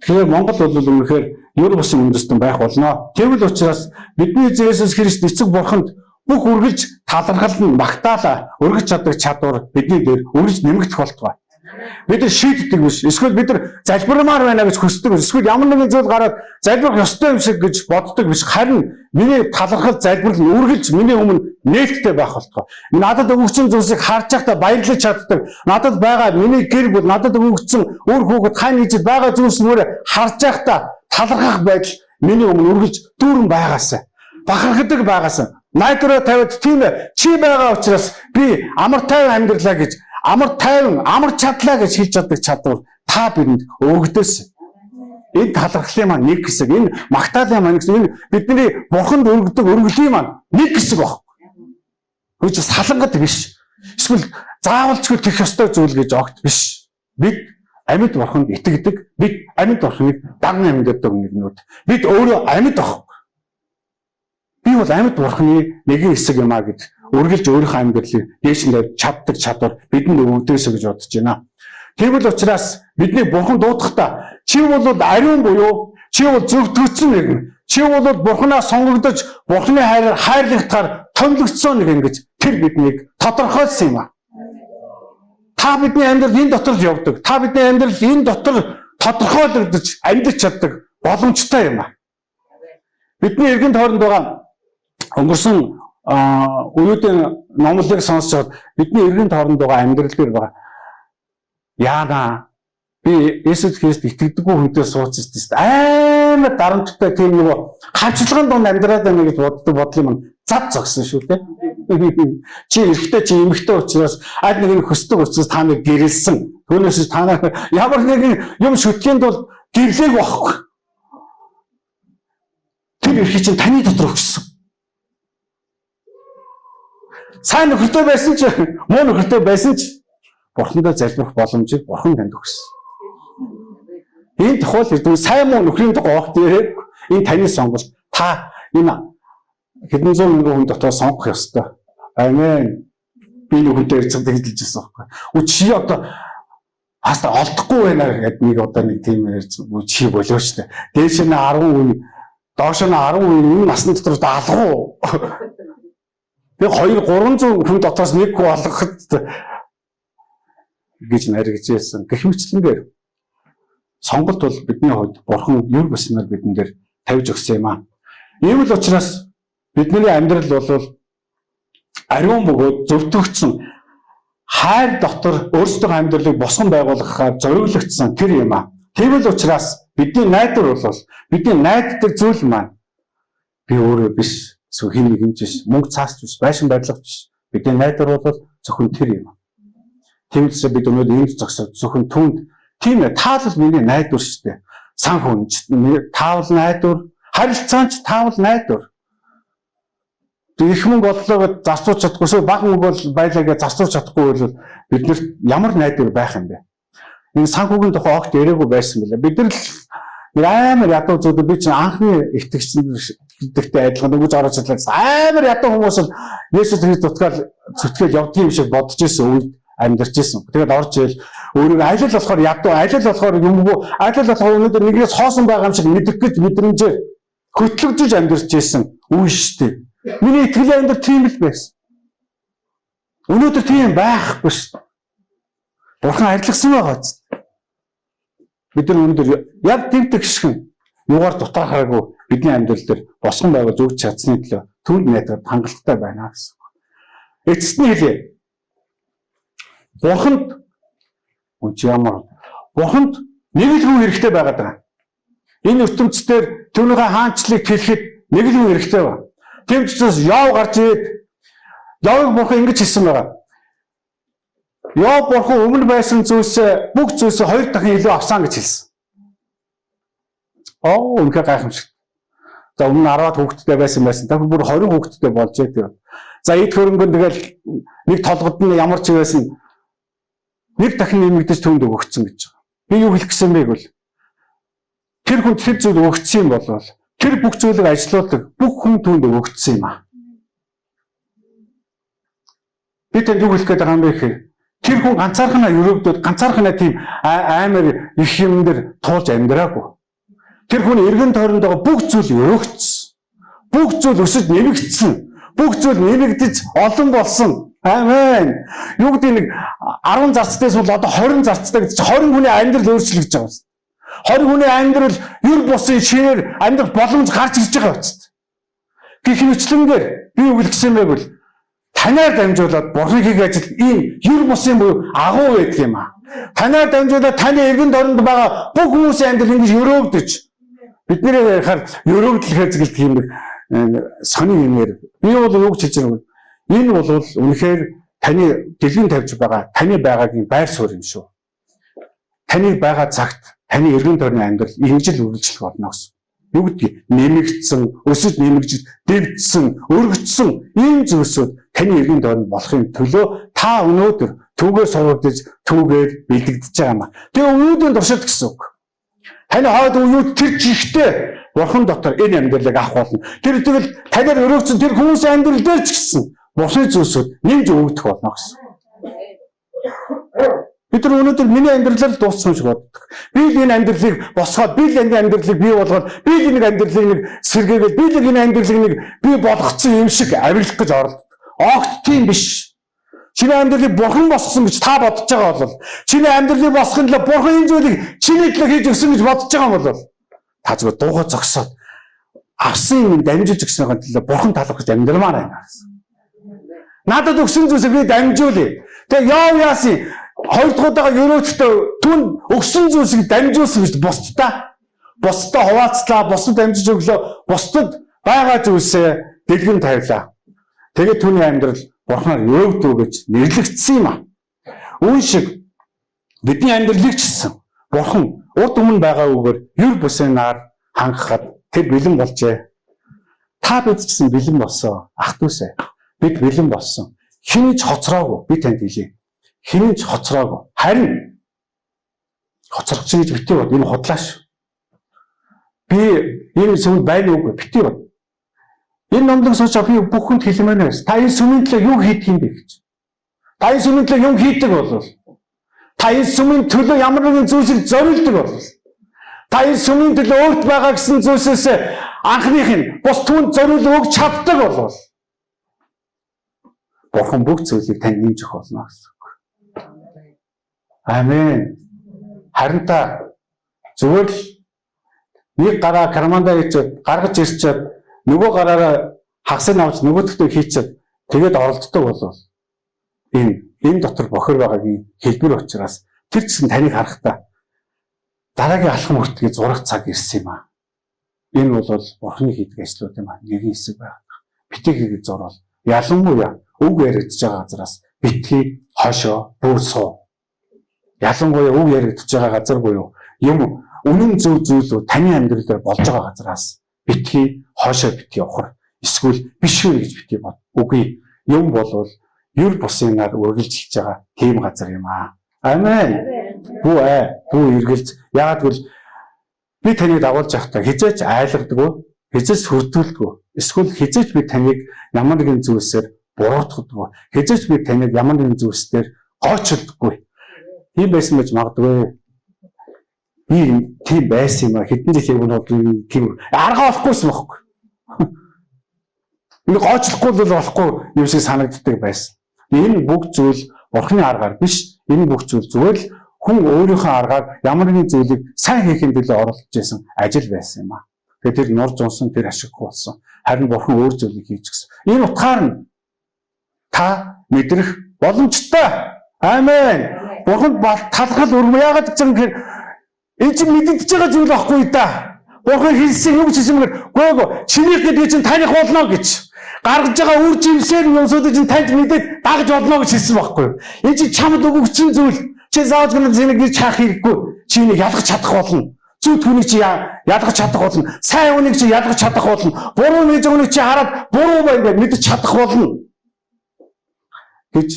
Тэгэхээр Монгол бол үнэхээр ер бусын үндэстэн байх болно. Тийм л учраас бидний эзэн Есүс Христ эцэг бурханд бүх үргэлж талархал нь магтаалаа өргөж чаддаг чадвар бидний дээр үргэлж нэмэгдэх болтугай. Бид нар шийддэг биш. Эсвэл бид нар залбирмаар байна гэж хүсдэг биш. Эсвэл ямар нэгэн зүйл гараад залбирх ёстой юм шиг гэж боддог биш. Харин миний талархал залбирал нь үргэлж миний өмнө нээлттэй байх болтугай. Надад өгөгдсөн зүйлсийг харж байхдаа баярлаж чаддаг. Надад байгаа миний гэр бүл, надад өгөгдсөн үр хүүхэд хань хийж байгаа зүйлс нүрэ харж байхдаа талархах байдал миний өмнө үргэлж дүүрэн байгаасаа. Бахархдаг байгаасаа. Найдвараа тавиад тийм ээ чи байгаа учраас би амар тайван амьдралаа гэж амар тайван амар чадлаа гэж хэлж чаддаг чадвар та бидэнд өгдөөс. Энэ талархлын маань нэг хэсэг, энэ магтаалын маань нэг хэсэг, энэ бидний бурханд өргөдөг өргөлийн маань нэг хэсэг баг. Хөөж салангад биш. Эсвэл заавалчгүй тех ёстой зүйл гэж огт биш. Бид амьд бурханд итгэдэг, бид амьд бурханыг даган амьддаг нэгнүүд. Бид өөрөө амьд баг. Би бол амьд бурханы нэгэн хэсэг юм а гэж үргэлж өөрийнхөө амьдралыг дээшнээр чаддаг чадвар бидэнд өгдөөсөө гэж бодож байна. Тийм л учраас бидний бурхан дуудахтаа чи бол ариун буюу чи бол зөвтгөгдсөн нэгэн. Чи бол бурханаас сонгогдож бурханы хайраар хайрлагтахаар томилогдсон нэгэн гэж тэр биднийг тодорхойлсон юм а. Та бидний амьдрал энэ дотор л явдаг. Та бидний амьдрал энэ дотор тодорхойлогдож амьдарч чаддаг боломжтой юм а. Бидний эргэн тойронд байгаа өнгөрсөн үеийн номлыг сонсчод бидний эргэн тойронд байгаа амьдрал дээр байгаа. Яана би Есүс Христ итгэдэггүй хүнтэй сууцсан шүү дээ. Амар дарамттай тийм нэг хавчлагын донд амьдраад байна гэж боддог бодлын маань зав зогсон шүү дээ. Чи эрэгтэй чи эмэгтэй учраас аль нэг нь хөсдөг учраас та нэг гэрэлсэн. Түүнээс та нар ямар нэгэн юм шүтгэнд бол гэрлээг байхгүй. Тэр эрхийг чинь таны дотор өгсөн. Сайн нөхөртэй байсан ч муу нөхөртэй байсан ч бурхандаа залбирах боломжийг бурхан танд өгсөн. Энэ тухайл хэдэн сайн муу нөхрийн тухай огт ярив. Энэ таны сонголт. Та энэ хэдэн зуун мянган хүн дотор сонгох ёстой. Амен. Би нөхөртэй ярьцдаг хэлж байсан байхгүй. Үгүй чи одоо хаста олдохгүй байна гэдэг нэг одоо нэг тийм ярьж чи болоо штэ. Дээш нь 10 үе, доош нь 10 үе энэ насны дотор алгуу. Тэгээ 200-300 хүн дотроос нэг хүн олгоход гэж наригж байсан. Гэхмэчлэнгээр сонголт бол бидний хувьд бурхан юр бүснээр бидэн дээр тавьж өгсөн юм аа. Ийм л учраас бидний амьдрал бол ариун бөгөөд зөвтгөгдсөн хайр дотор өөрсдөө амьдралыг босгон байгуулахаар зориулагдсан тэр юм аа. Тийм л учраас бидний найдвар бол бидний найддаг зүйл маань би өөрөө биш. Сүхийн нэгэн биш, мөнгө цаасч биш, байшин барилгач биш. Бидний найдвар бол зөвхөн тэр юм. Тийм учраас бид өнөөдөр энд зогсоод зөвхөн түнд тийм ээ таавал миний найдвар шүү дээ. Сан хүнч таавал найдвар, харилцаанч таавал найдвар. Их мөнгө бодлоо зарцуулж чадахгүйс баг мөнгө бол байлаагаа зарцуулж чадахгүй бол биднэрт ямар найдвар байх юм бэ? Энэ санхүүгийн тухай огт яриаггүй байсан байлаа. Бид нар л амар ядуу зүйл би чинь анхны итгэгчдтэй адилхан өгж орж ирлээ. Амар ядуу хүмүүс л Есүс Христ тутгаал зүтгэл явдгийн юм шиг бодож ирсэн үед амьдарч ирсэн. Тэгээд орж ийл өөрөө аль л болохоор ядуу, аль л болохоор юмгүй, аль л болохоор өнөөдөр нэгнээс хоосон байгаа юм шиг мэдэх гэж мэдрэмжээр хөтлөгдөж амьдарч ирсэн үе шүү дээ. Миний итгэлийн амьдрал тийм л байсан. Өнөөдөр тийм байхгүй шүү дээ. Бурхан арилгасан байгаа ч. Бид нар өнөөдөр яг тэмдэг гიშгэн юугаар дутаахаагүй бидний амьдрал дээр босгон байгуулж өгч чадсны төлөө түнд найдвар хангалттай байна гэсэн. Эцэст нь хэлье. Бурханд Бурханд нэг л хүн хэрэгтэй байгаад байгаа. Энэ ертөнцийн түүнийхээ хаанчлыг хэлэхэд нэг л хүн хэрэгтэй байна. Тийм ч учраас Йов гарч ирээд Йовыг Бурхан ингэж хэлсэн байгаа. Йов Бурхан өмнө байсан зүйлсээ бүх зүйлсээ 2 дахин илүү авсан гэж хэлсэн. Үнэхээр гайхамшигт. За өмнө 10-аад хүүхэдтэй байсан. Дахин бүр 20 хүүхэдтэй болжээ тэр. За эд хөрөнгөнд тэгэл нэг толгод нь ямар ч байсан нэг дахин нэмэгдэж түүнд өгөгдсөн гэж байгаа. Би юу хэлэх гэсэн бэ гэвэл тэр хүн тэр зүйл өгөгдсөн юм бол тэр бүх зүйлийг ажилуулдаг бүх хүн түүнд өгөгдсөн юм аа. Би тэнд юу хэлэх гээд байгаа юм бэ гэхээр тэр хүн ганцаархнаа өрөвдөд ганцаархнаа тийм амар их юм дээр туулж амьдраагүй. Тэр хүн эргэн тойронд байгаа бүх зүйл өрөвдсөн. Бүх зүйл өсөж нэмэгдсэн. Бүх зүйл нэмэгдэж олон болсон. Амен. Юу гэдэг нэг 10 зарцтай бол одоо 20 зарцтай гэж 20 хүний амьдрал өөрчлөгдөж байгаа юм. 20 хүний амьдрал ер бусын шинээр амьдрах боломж гарч ирж байгаа үст. Гэх мэтлэнгээр би юу хэлсэн бэ гэвэл танаар дамжуулаад Бурхны хийх ажил ийм ер бусын буюу агуу байдаг юм аа. Танаар дамжуулаад таны эргэн тойронд байгаа бүх хүмүүсийн амьдрал ингэж өрөөгдөж бидний ярихаар өрөөгдлөхөөс гэлдэг юм сони юмэр. Би бол юу гэж хэлж байгаа вэ? Энэ бол үнэхээр таны дэлгэн тавьж байгаа таны байгаагийн байр суурь юм шүү. Таны байгаа цагт таны эргэн тойрны амьдрал инжил үргэлжлэх болно гэсэн. Юу гэдгийг нэмэгдсэн, өсөж нэмэгдэж, дэвжсэн, өргөцсөн ийм зүйлсүүд таны эргэн тойронд болохын төлөө та өнөөдөр түүгээр сургагдж, түүгээр бэлтгэж байгаа юм. Тэгээ өнөөдрийн туршид гэсэн үг. Таны хаад өнөөдөр тэр чихтэй Бурхан дотор энэ амьдралыг авах болно. Тэр тэгэл танаар өрөөгдсөн тэр хүмүүсийн амьдрал дээр ч гэсэн Бурханы зүйлсүүд нэмж өгөгдөх болно гэсэн. Бид нар өнөөдөр миний амьдралаар дууссан шиг боддог. Би л энэ амьдралыг босгоод, би л энэ амьдралыг бий болгоод, би л энэ амьдралыг нэг сэргээгээд, би л энэ амьдралыг нэг бий болгоцсон юм шиг авирлах гэж оролддог. Огт тийм биш. Чиний амьдралыг Бурхан босгосон гэж та бодож байгаа бол, чиний амьдралыг босгохын тулд Бурхан энэ зүйлийг чиний төлөө хийж өгсөн гэж бодож байгаа юм бол, та зүгээр дуугаа зогсоод авсан юм дамжуулж өгснөхийн төлөө Бурхан талархаж амьдрмаар байна. Надад өгсөн зүйлсийг би дамжуулъя. Тэгээ яав яасын хоёр дахь удаага ерөөдөлтөө түн өгсөн зүйлсийг дамжуулсан гэж бусдаа хуваацлаа, бусдад дамжиж өглөө, бусдад байгаа зүйлсээ дэлгэн тавилаа. Тэгээд түүний амьдрал Бурханаар өрөвдөө гэж нэрлэгдсэн юм аа. Үүн шиг бидний амьдралыг ч гэсэн Бурхан урд өмнө байгаа үгээр ер бусын нар хангахад тэр бэлэн болжээ. Та бид ч гэсэн бэлэн болсон. Ах дүүсээ. Бид бэлэн болсон. Хинж хоцроогүй. Би танд хэлье. Хинж хоцроогүй. Харин хоцрох чинь гэж битээ бод. Энэ худлааш. Би энэ сүмд байна уугүй. Битээ бод. Энэ номлог суучаа би бүхэнд хэлмээр байна. Та энэ сүмийн төлөө юу хийх юм бэ гэж. Та энэ сүмийн төлөө юм хийдэг болов. Та энэ сүмийн төлөө ямар нэгэн зүйлсийг зориулдаг болов. Та энэ сүмийн төлөө өөрт байгаа гэсэн зүйлсээс анхных нь бус түнд зориул өгч чаддаг болов. Бурхан бүх зүйлийг танд нэмж өгөх болно гэсэн үг. Амен. Харин та зүгээр л нэг гараа карманда хийж гаргаж ирчээд нөгөө гараараа хагасыг авч нөгөөдөлтөө хийчихэд тэгээд оролддог болов. Энэ дотор бохор байгаагийн хэлбэр учраас тэр чинь таныг харахтаа дараагийн алхам хүртгээ зурах цаг ирсэн юм аа. Энэ бол Бурханы хийдэг ажлууд юм аа. Нэгэн хэсэг байна. Битгийг зурвал ялангуяа үг яригдж байгаа газараас битгий хошоо бүр суу. Ялангуяа үг яригдж байгаа газар буюу юм үнэн зөв зүйлүүд таны амьдрал дээр болж байгаа газараас битгий хошоо битгий явах. Эсвэл биш үү гэж битгий бод. Үгүй юм болвол ер бусын нар үргэлжилж байгаа тийм газар юм аа. Амен. Бүү эргэлж. Яагаад гэвэл би таныг дагуулж явахдаа хизээч айлгадаггүй, хизээч хүрдүүлдэггүй. Эсвэл хизээч би таныг ямар нэгэн зүйлсээр буруутгадаггүй. Хизээч би таныг ямар нэгэн зүйлсээр гойчилдаггүй. Тийм байсан гэж магадгүй. Би тийм байсан юм аа. Хэдэн жилийн өмнө тийм арга олохгүйсэн байхгүй. Энэ гойчлохгүй л болохгүй юм шиг санагддаг байсан. Энэ бүх зүйл Бурханы аргаар биш. Энэ бүх зүйл зүгээр л хүн өөрийнхөө аргаар ямар нэгэн зүйлийг сайн хийхин төлөө оролдож байсан ажил байсан юм аа. Тэгэхээр тэр нурж унсан, тэр ашиггүй болсон. Харин Бурхан өөр зүйлийг хийж гисэн. Энэ утгаар нь та мэдрэх боломжтой. Амен. Бурханд талархал өргөмөр яагаад гэж юм гэхээр энэ чинь мэдэгдэж байгаа зүйл байхгүй да. Бурхан хэлсэн юм гэсэн юм гоо чиний гэдэг чинь таних болно гэж. Гаргаж байгаа үр жимсээр юмсуудыг чинь танд мэдээд дагж болно гэж хэлсэн байхгүй юу? Энэ чинь чамд өгөгдсөн зүйл. Чи зааж гэнэ зэнийг гэж хаах хэрэггүй. Чи энийг ялгах чадах болно. Зүт хүнийг чи ялгах чадах болно. Сайн хүнийг чи ялгах чадах болно. Буруу нэг хүнийг чи хараад буруу байна гэж мэдэж чадах болно. гэж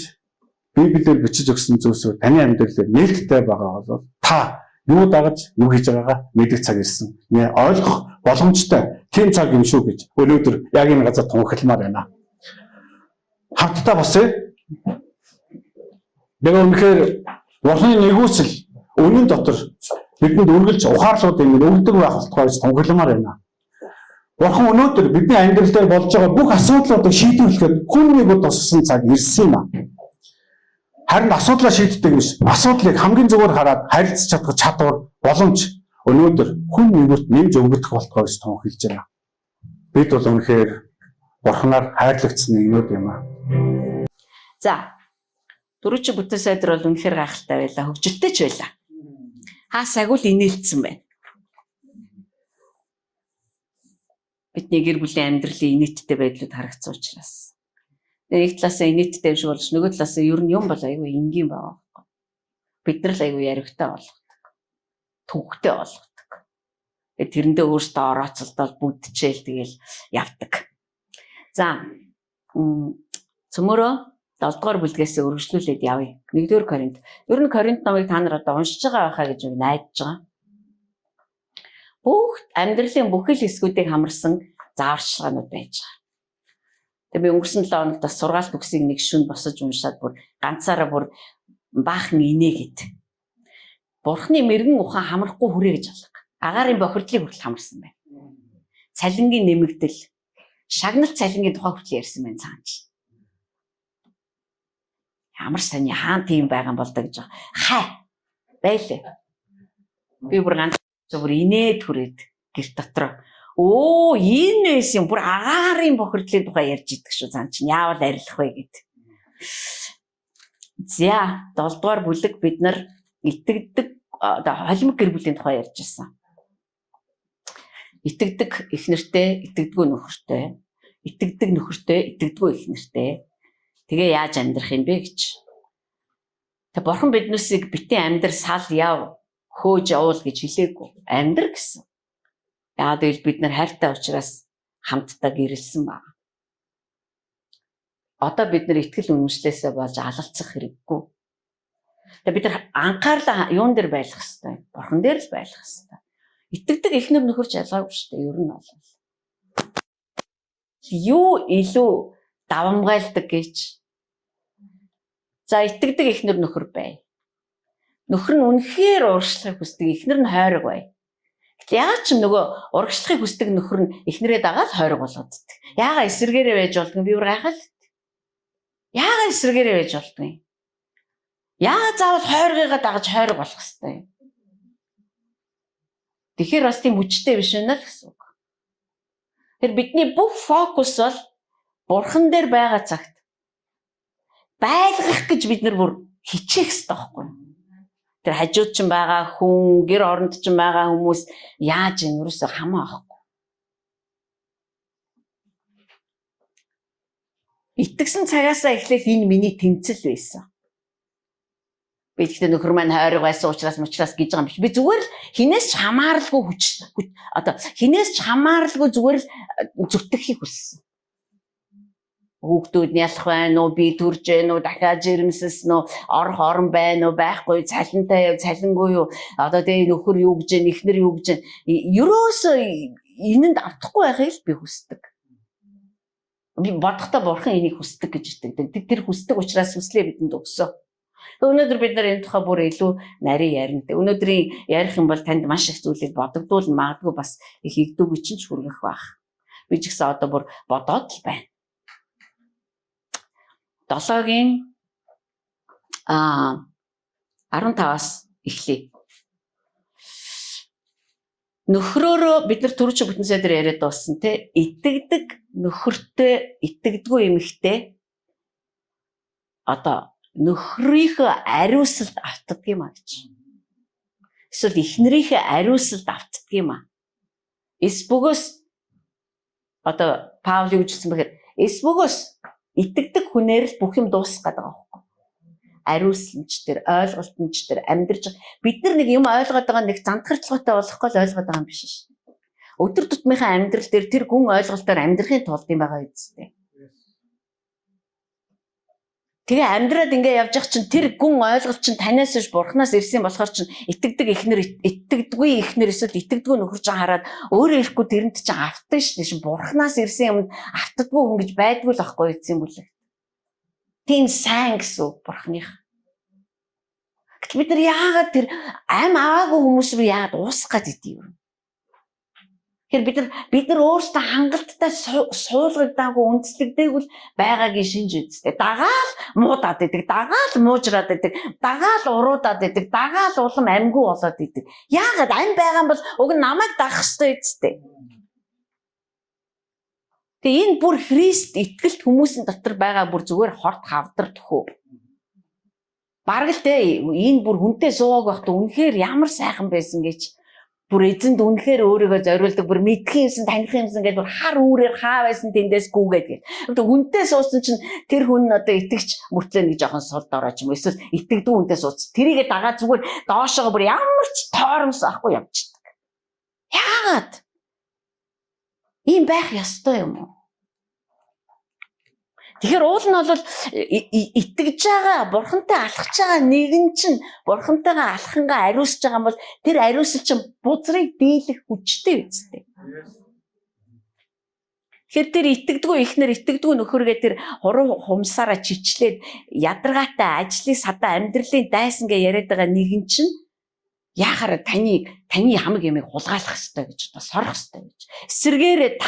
Библиэр бичиж өгсөн зүйлсүүд таны амьдралаар нээлттэй байгаа бол та юу дагаж юу хийж байгаагаа мэдэх цаг ирсэн. Нэ ойлгох боломжтой тийм цаг юм шүү гэж өнөөдөр яг энэ газар тунхилмаар байна. Хамтдаа босъё. Яг үнэхээр Бурхны нэгүсэл үнэн дотор бидэнд үргэлж ухаарлуудын өгдөг байх болтугай гэж тунхилмаар байна. Бурхан өнөөдөр бидний амьдрал дээр болж байгаа бүх асуудлуудыг шийдвэрлэхэд хүн нэгүүд туссан цаг ирсэн юм а. Харин асуудлаа шийддэг биш. Асуудлыг хамгийн зүгээр хараад харилцаж чадах чадвар боломж өнөөдөр хүн нэгүрт нэмж өнгөрөх болтугай гэж тунхилж байна. Бид бол үнэхээр Бурханаар хайрлагдсан нэгнүүд юм а. За. Дөрөвч бүтэн сайдар бол үнэхээр гайхалтай байлаа. Хөгжилтэй ч байлаа. Хаасайг л инээлдсэн байна. Бидний гэр бүлийн амьдралын инээдтэй байдлууд харагдсан учраас. Нэг талаасаа инээдтэй юм шиг болж нөгөө талаасаа ер нь юм бол айгүй энгийн байгаа. Бид нар л айгүй яригтай болгодог. Төвхтэй болгодог. Тэрэндээ өөртөө орооцолдоод бүдчихээл тэгэл явдаг. За. Цөмөрөө 7 дугаар бүлгээс үргэлжлүүлээд явъя. 1-р Коринт. Ер нь Коринт номыг та нар одоо уншиж байгаа байхаа гэж найдаж байгаа. Бүх амьдралын бүхэл хэсгүүдийг хамарсан зааварчилгаанууд байж байгаа. Тэгээ би өнгөрсөн 7 хоногт бас сургаалт үгсийг нэг шүн босож уншаад бүр ганцаараа бүр баахан инээгээд. Бурхны мэрэгэн ухаан хамрахгүй хүрээ гэж алга. Агаарын бохирдлыг хүртэл хамарсан байна. Цалингийн нэмэгдэл, шагналт цалингийн тухай хүртэл ярьсан байна цаанч. Ямар сони хаан тийм байгаа юм бол доо гэж байгаа. Хай байлээ. Би бүр ганц бүр инээд хүрээд гэр дотор. Оо энэ нэс юм бүр агаарын бохирдлын тухай ярьж идэг шүү цаан чинь яавал арилах вэ гэд. За 7 дугаар бүлэг бид нар итгэдэг холимог гэр бүлийн тухай ярьж ирсэн. Итгэдэг эхнэртэй, итгэдэггүй нөхөртэй, итгэдэг нөхөртэй, итгэдэггүй эхнэртэй. Тэгээ яаж амьдрах юм бэ гэж. Тэг Бурхан биднээсийг битэн амьдрал сал яв хөөж явуул гэж хэлээгүй. Амьдр гэсэн. Яагаад гэвэл бид нар хайртай учраас хамтдаа гэрэлсэн баг. Одоо бид нар итгэл үнэмшлээсээ болж алалцах хэрэггүй. Тэг бид нар анхаарлаа юун дээр байлгах хэрэгтэй. Бурхан дээр л байлгах хэрэгтэй. Итгэдэг эхнэр нөхөрч ялгаагүй шүү дээ. Ер нь бол. Юу илүү давамгайлдаг гэж. За итгэдэг эхнэр нөхөр бай. Нөхөр нь үнэхээр урагшлахыг хүсдэг, эхнэр нь хойрог бай. Яагаад ч нөгөө урагшлахыг хүсдэг нөхөр нь эхнэрээ дагаад хойрог болгооддаг. Яагаад эсэргээрээ байж болдгоо би бүр гайхал. Яагаад эсэргээрээ байж болдгоо. Яагаад заавал хойргыгаа дагаж хойрог болох хэвтэй юм. Тэгэхээр бас тийм хүчтэй биш байна л гэсэн үг. Тэр бидний бүх фокус бол Бурхан дээр байгаа цагт байлгах гэж бид нар бүр хичээх хэрэгтэй байхгүй юу? Тэр хажууд ч байгаа хүн, гэр оронд ч байгаа хүмүүс яаж юм ерөөсөө хамаа авахгүй. Итгэсэн цагаасаа эхлээд энэ миний тэмцэл байсан. Би ихтэй нөхөр маань хойрог байсан учраас муучраас гэж байгаа юм биш. Би зүгээр л хинээс ч хамааралгүй одоо хинээс ч хамааралгүй зүгээр л зүтгэхийг хүссэн. Хүүхдүүд нь ялах байна уу, би төрж байна уу, дахиад жирэмсэлсэн үү, орох орон байна уу, байхгүй, цалинтай яв, цалингүй юу, одоо тэгээ нөхөр юу гэж, эхнэр юу гэж, ерөөсөө энэнд автахгүй байхыг л би хүсдэг. Би бодохдоо Бурхан энийг хүсдэг гэж итгэдэг. Тэр хүсдэг учраас хүслээ бидэнд өгсөө. Өнөөдөр бид нар энэ тухай бүр илүү нарийн ярина. Өнөөдрийн ярих юм бол танд маш их зүйлийг бодогдуул магадгүй бас их игдүүг чинь ч хүргэх байх. Би ч гэсэн одоо бүр бодоод л байна. 7-гийн 15-аас эхлэе. Нөхрөөрөө бид нар түрүүч бүтэн сайдар яриад болсон те итгэдэг нөхөртэй итгэдэггүй эмэгтэй одоо нөхрийнхөө ариусалд автдаг юм а гэж. Эсвэл эхнэрийнхээ ариусалд автдаг юм а. Эсбөгөөс одоо Паул юу гэсэн бэхээр эсбөгөөс итгэдэг хүнээр л бүх юм дуусах гэдэг байгаа байхгүй. Ариусламж тэр, ойлголтомж тэр амьдарч бид нар нэг юм ойлгоод байгаа нэг зантгарчлагтай болохгүй л ойлгоод байгаа юм биш шүү. Өдөр тутмынхаа амьдрал дээр тэр хүн ойлголтоор амьдрахын тулд юм байгаа үстэй. Тэгээ амьдраад ингээ явж явах чинь тэр гүн ойлголт чинь танаас биш бурхнаас ирсэн болохоор чинь итгэдэггүй ихнэр эсвэл итгэдэггүй нөхөр чинь хараад өөрөө ирэхгүй тэрэнд чинь автдаг шүү дээ. Шин бурхнаас ирсэн юм автдаггүй хүн гэж байдгүй л ахгүй гэсэн юм бүлээ. Тийм сайн гэсэн үг бурхных. Гэтэл бид нар яагаад тэр ам аваагүй хүмүүс рүү яагаад уусах гэдэг юм? Тэгэхээр бид нар өөрсдөө хангалттай суулгагдаагүй үндэслэгдээгүүл байгаагийн шинж үзтэй. Дагаал муудаад идэг, дагаал муужраад идэг, дагаал уруудаад идэг, дагаал улам амьгүй болоод идэг. Яагаад ам байгаа юм бол уг нь намайг дагах ёстой үсттэй. Тэгээ энэ бүр Христ итгэлт хүмүүсийн дотор байгаа бүр зүгээр хорт хавдар төхөө. Бараг л дээ энэ бүр хүнтэй суугааг байхдаа үнэхээр ямар сайхан байсан гэж бүр эзэнд үнэхээр өөрийгөө зориулдаг бүр мэдхийн юмсан таних юмсан гэж бүр хар үүрээр хаа байсан тэндээс гүгээд гэх. Одоо хүнтэй суусан чинь тэр хүн одоо итгэж мөртлөө нэг жоохон сул дорооч юм эсвэл итгэдэггүй хүнтэй сууц. Тэрийгээ дагаа зүгээр доошоо бүр ямар ч тоормос ахгүй явчихдаг. Яагаад? Ийм байх ёстой юм уу? Тэгэхээр уул нь бол итгэж байгаа, бурхантай алхаж байгаа нэгэн чинь бурхантайгаа алхангаа ариусж байгаа юм бол тэр ариусл чинь бузрыг дийлэх хүчтэй үстэй. Тэгэхээр тэр итгэдэггүй ихнэр итгэдэггүй нөхөргээ тэр хуруу хумсаараа чичлээд ядаргаатай ажлын садаа амьдралын дайсан гэж яриад байгаа нэгэн чинь яахаар таны хамаг ямыг хулгайлах ёстой гэж одоо сорох ёстой гэж. Эсвэргээрээ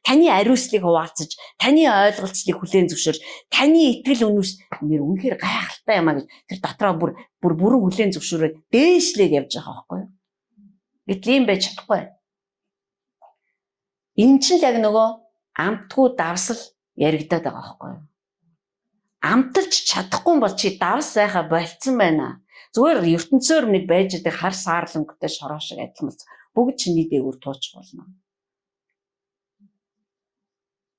таны ариуслыг хуваалцаж, таны ойлголцлыг хүлээн зөвшөөрж, таны итгэл үнэс нэр үнэхээр гайхалтай юм а гэж тэр дотроо бүр бүрэн хүлээн зөвшөөрөөд дээшлээд явж байгаа байхгүй юу? Гэтэл юм байж чадахгүй. Энэ чинь л яг нөгөө амтгүй давсал яригадаад байгаа байхгүй юу? Амталж чадахгүй бол чи давс сайхаа болцсон байна. Зүгээр ертөнцөөр нэг байж байгаа хар саарлангтай шороо шиг адилхан бол бүгд чиний дээгүүр туучих болно.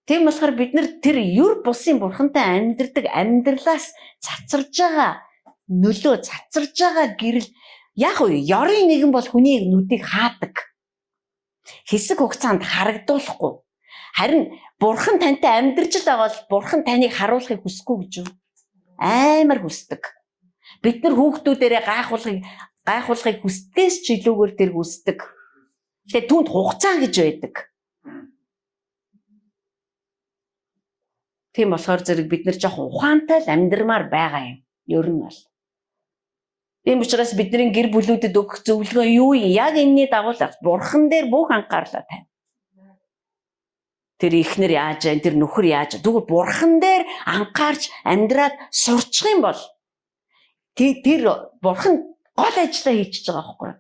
Тийм болохоор бид нар тэр юр бусын бурхантай амьдрдаг амьдралаас цацарж байгаа нөлөө цацарж байгаа гэрэл яг уу ёрын нэгэн бол хүний нүдийг хаадаг. Хэсэг хугацаанд харагдуулахгүй. Харин бурхан тантай амьдарч л байгаа бол бурхан таныг харуулахыг хүсэхгүй гэж юу? Амар хүсдэг. Бид нар хүүхдүүдээрээ гайхуулахыг хүсдгээс ч илүүгээр тэр хүсдэг. Тэгэхээр түүнд хугацаа гэж байдаг. Тийм болохоор зэрэг бид нар жоохон ухаантай л амьдрмаар байгаа юм. Ер нь бол. Тийм учраас бидний гэр бүлүүдэд өгөх зөвлөгөө юу юм? Яг энэний дагуу л бурхан дээр бүх анхаарлаа тавь. Тэр ихнэр яаж, тэр нөхөр яаж, тэгвэл бурхан дээр анхаарч амьдраад сурчих юм бол тэр бурхан гол ажиллаа хийчихэж байгаа байхгүй юу?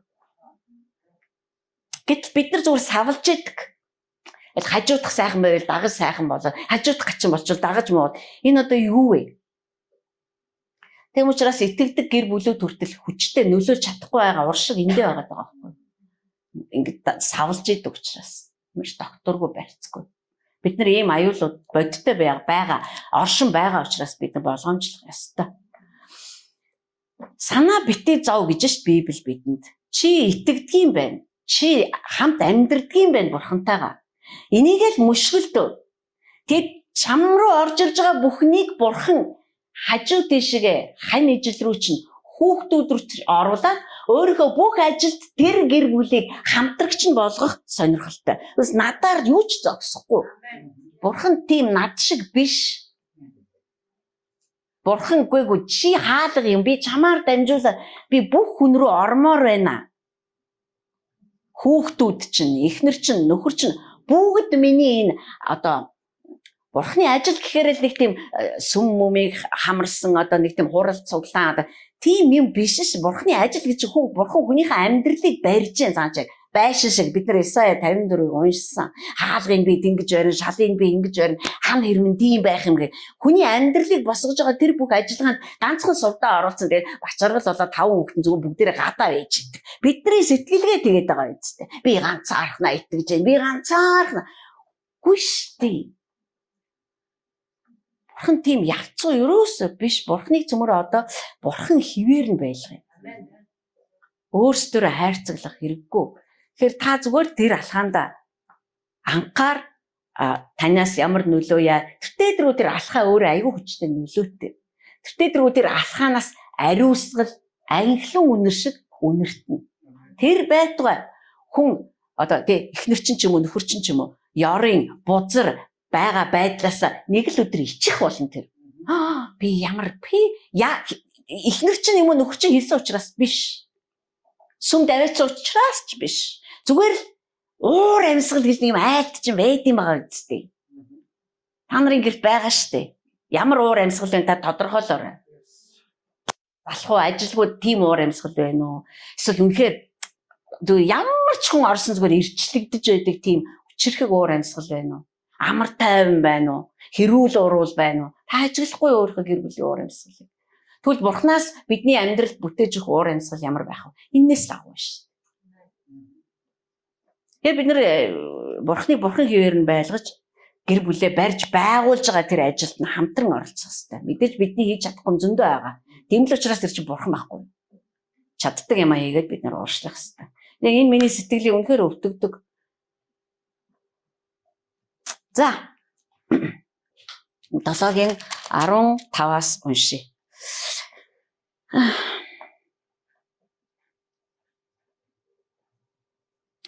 Гэтэл бид нар зүгээр савлж идэг. Хажуудах сайхан байвал дагаж сайхан болоо. Хажуудах гачин болчвол дагаж муу. Энэ одоо юу вэ? Тэгм учраас итгэдэг гэр бүлүүд хүртэл хүчтэй нөлөөлж чадахгүй байгаа уршиг эндээ байгаа даа байхгүй юу? Ингээд савлж идэг учраас маш докторгүй барьцгүй. Бид нар ийм аюулууд бодиттой байгаа оршин байгаа учраас бид нар болгоомжлох ёстой. Санаа битээ зов гэж ш Библи бидэнд. Чи итгэдэг юм байна. Чи хамт амьдрдгийн байна бурхантайгаа. Энийг л мөшгөлдөө. Тэд чам руу орж ирж байгаа бүхнийг бурхан хажуу тийшээ хань ижил рүү чинь хүүхдүүд рүү оруулаад өөрийнхөө бүх ажилд тэр гэр бүлийг хамтрагч нь болгох сонирхолтой. Бас надаар юу ч зогсохгүй. Бурхан тийм над шиг биш. Бурхан үгүй чи хаалга юм. Би чамаар дамжуулаад би бүх хүн рүү ормоор байна. Хүүхдүүд чинь, эхнэр чинь, нөхөр чинь бүгд миний энэ одоо бурхны ажил гэхээр л нэг тийм сүм мөмийг хамарсан одоо нэг тийм хурал цуглаан тийм юм биш ш. Бурхны ажил гэж бурхан хүнийхээ амьдралыг барьж जैन цаашаа байшин шиг бид нар Исая 54-ыг уншсан. Хаалгын би ингэж барин, шалын би ингэж барин, хан хэрмэн тийм байх юм гэ. Хүний амьдралыг босгож байгаа тэр бүх ажиллагаанд ганцхан сувдаа оруулсан. Тэгээд бачаргал болоод 5 хүүхдэн зүгээр бүгдээрээ гадаа байж идэг. Бидний сэтгэлгээ тэгээд байгаа үстэй. Би ганцаархнаа итгэж जैन. Би ганцаархнаа. Гүштэй. Бурхан тийм явцгүй ерөөсөө биш. Бурхныг цөмөрөө одоо бурхан хിവэр нь байлгая. Өөрсдөө хайрцаглах хэрэггүй. Тэгэхээр та зүгээр тэр алхаанда анхаар танаас ямар нөлөө яа. Тэртээ тэр алхаа өөрөө аягүй хүчтэй нөлөөтэй. тэр алхаанаас ариусгал анхлан үнэр шиг үнэртнэ. Тэр байтугай хүн одоо тий эхнэр чинь ч юм уу нөхөр чинь ч юм уу ёрын бузар байгаа байдлаас нэг л өдөр ичих болно тэр. Би ямар эхнэр чинь юм уу нөхөр чинь хийсэн учраас биш. Сүм давьцсан учраас ч биш. Зүгээр л уур амьсгал гэж нэг юм айлт чинь байд юм байгаа үстэй. Та нарын гэрт байгаа штэ. Ямар уур амьсгал вэ та тодорхойлоорой. Болох уу ажилгүй тийм уур амьсгал байна уу? Эсвэл үнэхээр ямар ч хүн орсон зүгээр ирчлэгдэж байдаг тийм хүчрхэг уур амьсгал байна уу? Амар тайван байна уу? Хэрүүл уруул байна уу? Та ажиглахгүй өөрийнхөө гэр бүлийн уур амьсгалыг. Тэгвэл Бурханаас бидний амьдралд бүтээж өгөх уур амьсгал ямар байх вэ? Эннээс л агуу шүү. Тэгээ бид нэр Бурхан хിവэр нь байлгаж гэр бүлээ барьж байгуулж байгаа тэр ажилд нь хамтран оролцох хэрэгтэй. Мэдээж бидний хийж чадахгүй зөндөө байгаа. Тийм л учраас тэр чинь Бурхан байхгүй. Чаддаг юм аа хийгээд бид нэр ууршлах хэрэгтэй. Яг энэ миний сэтгэлийг үнэхээр өвтгдөг. За. 7-гийн 15-аас уншия.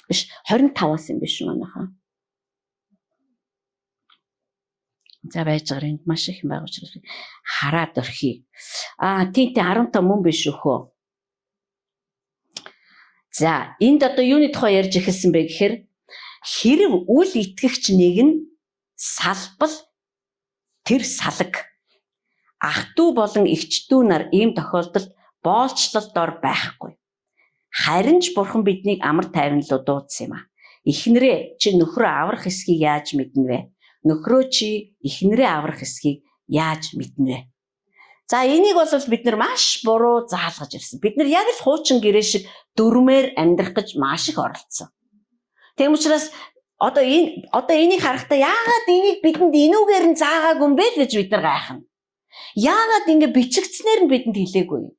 Биш 25-аас юм биш манайхаа. За байж байгаа энд маш их юм байгаа учраас хараад орхий. Тийм 15 мөн биш өөхөө. За энд одоо юуны тухай ярьж эхэлсэн бэ гэхээр хэрв үл итгэгч нэг нь салбал тэр салаг ах トゥ болон эгч トゥ нар ийм тохиолдолд боолчлолд ор байхгүй. Харин ч Бурхан биднийг амар тайван руу дуудсан юм а. Эхнэрээ чи нөхрөө аврах эсхийг яаж мэднэ вэ? Нөхрөө чи эхнэрээ аврах эсхийг яаж мэднэ вэ? За энийг бол бид нар маш буруу заалгаж ирсэн. Бид нар яг л хуучин гэрээ шиг дөрмээр амьдрах гэж маш их оролцсон. Тэгм учраас одоо энийг харахтаа яагаад энийг бидэнд энүүгээр нь заагаагүй юм бэ гэж бид нар гайхна. Яагаад ингэ бичигдснээр нь бидэнд хэлээгүй юм?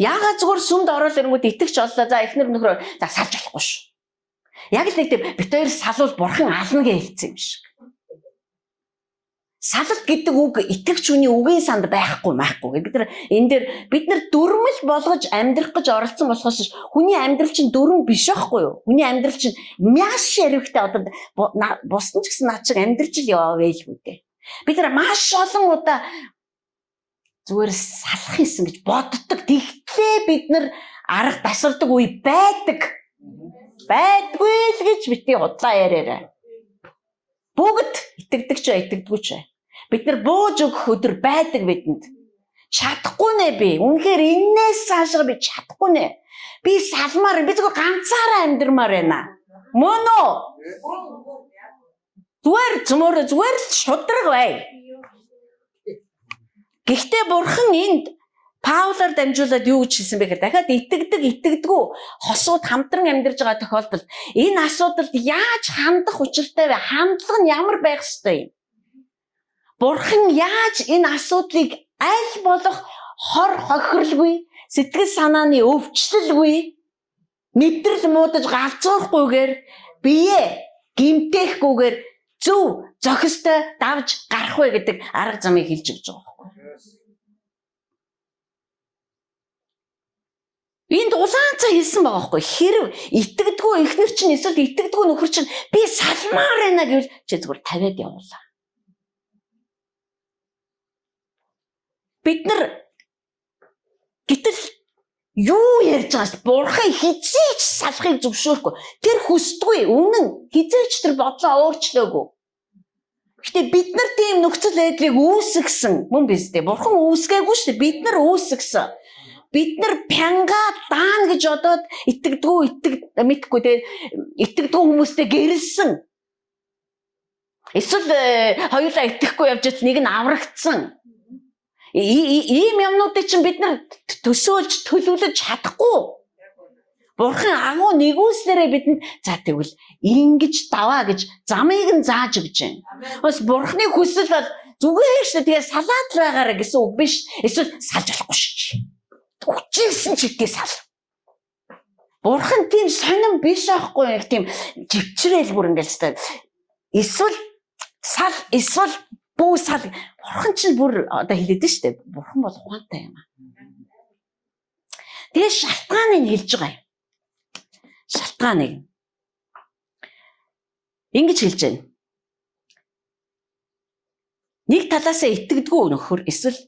Яагаад зүгээр сүмд ороод ирэнгүүт итгэж оллоо. За эхнэр нөхрөө за салж болохгүй шүү. Яг л нэг тийм бит хоёр салвал Бурхан ална гэж хэлсэн юм шиг. Салалт гэдэг үг итгэгч хүний үгийн санд байхгүй. Бид нар дүрмэл болгож амьдрах гэж оролцсон болохоос хүний амьдрал чинь дүрм биш байхгүй юу? Хүний амьдрал чинь мяш ярихтай одоо бусдын ч гэсэн над шиг амьдрч л яваа байлгүй дээ. Бид нар маш олон удаа зүгээр салах юмсан гэж боддог. Тэгтлээ бид нар арга тасалдаг үе байдаг. Байдгүй л гэж бити удлаа яриараа. Бүгд итгэдэг ч итгэдэггүй ч. Бид нар бууж өгөх өдөр байдаг бидэнд. Чадахгүй нэ би. Үнэхээр энээс цаашаа би чадахгүй нэ. Би салмаар би зөвхөн ганцаараа амьдрмаар байна. Мөн үү? Зүгээр л шудраг бай. Гэхдээ Бурхан энд Паулаар дамжуулаад юу гэж хэлсэн бэ гэхээр дахиад итгэдэггүй хосууд хамтран амьдарч байгаа тохиолдолд энэ асуудалд яаж хандах учиртай вэ? Хандлага нь ямар байх ёстой юм? Бурхан яаж энэ асуудлыг аль болох хор хохирлгүй, сэтгэл санааны өвчлөлгүй, нэвтрэл муудаж галзуурахгүйгээр биеэ гимтэхгүйгээр зөв зохистой давж гарах вэ гэдэг арга замыг хэлж өгч байгаа байхгүй. Энд улаан цаа хэлсэн байгаа байхгүй. Хэрв итгэдэггүй эхнэр чинь эсвэл итгэдэггүй нөхөр чинь би салмаар байна гэвэл чи зүгээр тавиад явуулаа. Бид нар гэтэл юу ярьж байгаас Бурхан хизээч салахыг зөвшөөрөхгүй. Тэр хүсдэггүй. Үнэн хизээч тэр бодлоо өөрчлөөгүй. Гэтэ бид нар тийм нөхцөл байдлыг үүсгэсэн мөн биз дээ. Бурхан үүсгээгүй шүү дээ. Бид нар үүсгэсэн. Бид нар пянга даана гэж бодоод мэдхгүй те итгэдэггүй хүмүүстэй гэрэлсэн. Эсвэл хоёулаа итгэхгүй явж нэг нь аврагдсан. Ийм юмнуудыг чинь бид нар төсөөлж төлөвлөж чадахгүй. Бурхан агуу нэгүслээрээ бидэнд за тэгвэл ингэж даваа гэж замыг нь зааж өгч байна. Бас Бурханы хүсэл бол зүгээр шүү дээ. Тэгээ салаад байгаараа гэсэн үг биш. Эсвэл салж болохгүй шүү. Үчигсэн ч ихтэй сал. Бурхан тийм сонирн биш аахгүй нэг тийм живчрээл бүр ингээл хэвээр. Эсвэл сал эсвэл Бүү сал бурхан чинь бүр одоо хэлээд нь штэ. Бурхан бол ухаантай юм аа. Тэгээ шалтгааныг хэлж байгаа юм. Шалтгааныг ингэж хэлж байна. Нэг талаасаа итгэдэггүй нөхөр эсвэл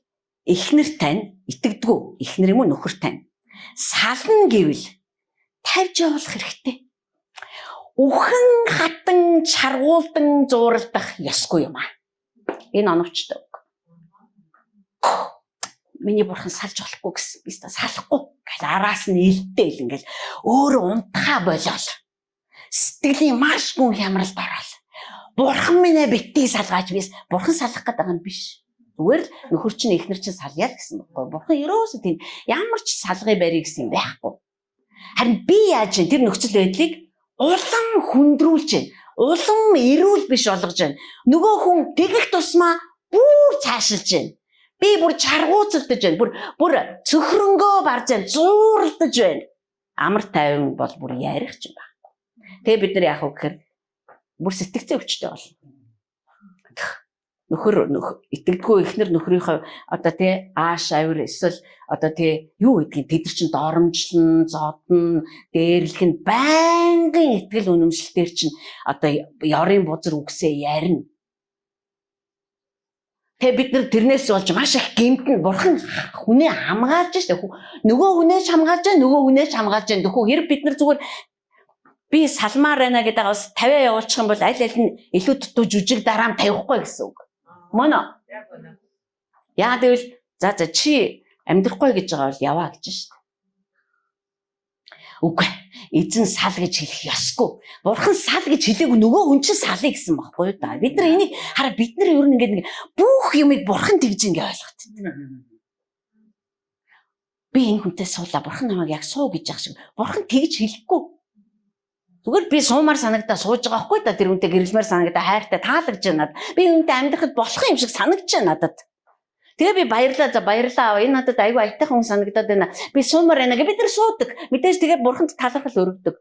эхнэр тань итгэдэггүй эхнэр юм уу нөхөр тань сална гэвэл тавьж явуулах хэрэгтэй. Үхэн хатан чаргуулдан зууралдах ёсгүй юм аа. Энэ оновчтой үг. Миний бурхан салж болохгүй гэсэн. Би салахгүй. Гэл араас нь илтэл ингээл өөрөө унтахаа болол. Сэтгэлийн маш гүн хямралд орол. Бурхан минь битгий салгаач бис. Бурхан салах гэдэг юм биш. Зүгээр л нөхөр чинь эхнэр чинь салъя л гэсэн байхгүй. Бурхан ерөөсөө тийм ямар ч салгыг барья гэсэн юм байхгүй. Харин би яаж вэ? Тэр нөхцөл байдлыг улам хүндрүүлж байна. Улам эрүүл биш болгож байна. Нөгөө хүн тэгэх тусмаа бүр цаашилж байна. Би бүр чаргууцалдаж байна. Бүр цөхрөнгөө барж байна. Зууралдаж байна. Амар тайван бол бүр ярих ч юм байна. Тэгээ бид нар яах вэ гэхээр бүр сэтгцээ өвчтэй болно. Нөхөр итгэдэггүй эхнэр нөхрийнхөө одоо тий ааш авир эсвэл одоо тий юу гэдгийг тэд нар чинь доромжлон зодно дээрлэх нь байнгын итгэл үнэмшилтээр чинь одоо ёрын бузар үгсээ ярина. Тэгээ бид нар тэрнээс болж маш их гэмтэн бурхан хүнээ хамгаалж штэ нөгөө хүнээс хамгаалж байгаа нөгөө хүнээс хамгаалж байгаа дөхөө хэрэг бид нар зүгээр би салмаар байна гэдэг бас 50 явуулчих юм бол аль аль нь илүү дутуу жүжиг дараам тавихгүй гэсэн үг. Моно. Яа гэвэл за чи амьдрахгүй гэж байгаа бол яваа гэж шүү дээ. Үгүй. Эзэн сал гэж хэлэх ёсгүй. Бурхан сал гэж хэлээгүй нөгөө хүн чинь салъя гэсэн байхгүй юу да. Бид нар энийг хараа бид нар ер нь ингээд нэг бүх юмыг бурхан тэгж ингээ ойлгоцсон. Би энэ хүнтэй суулаа бурхан намайг яг суу гэж яах шиг. Бурхан тэгж хэлэхгүй. Зүгээр би суумаар санагдаа сууж байгаа байхгүй да тэр үнтэй гэрэлмээр санагдаа хайртай таалагдж байна надад. Би үнтэй амьдрахад болох юм шиг санагдж байна надад. Тэгээ би баярлаа аваа. Энэ надад айгүй аятайхан хүн санагдаад байна. Би суумаар байна гэ бид нар суудаг. Мэдээж тэгээ бурханд талархал өргөдөг.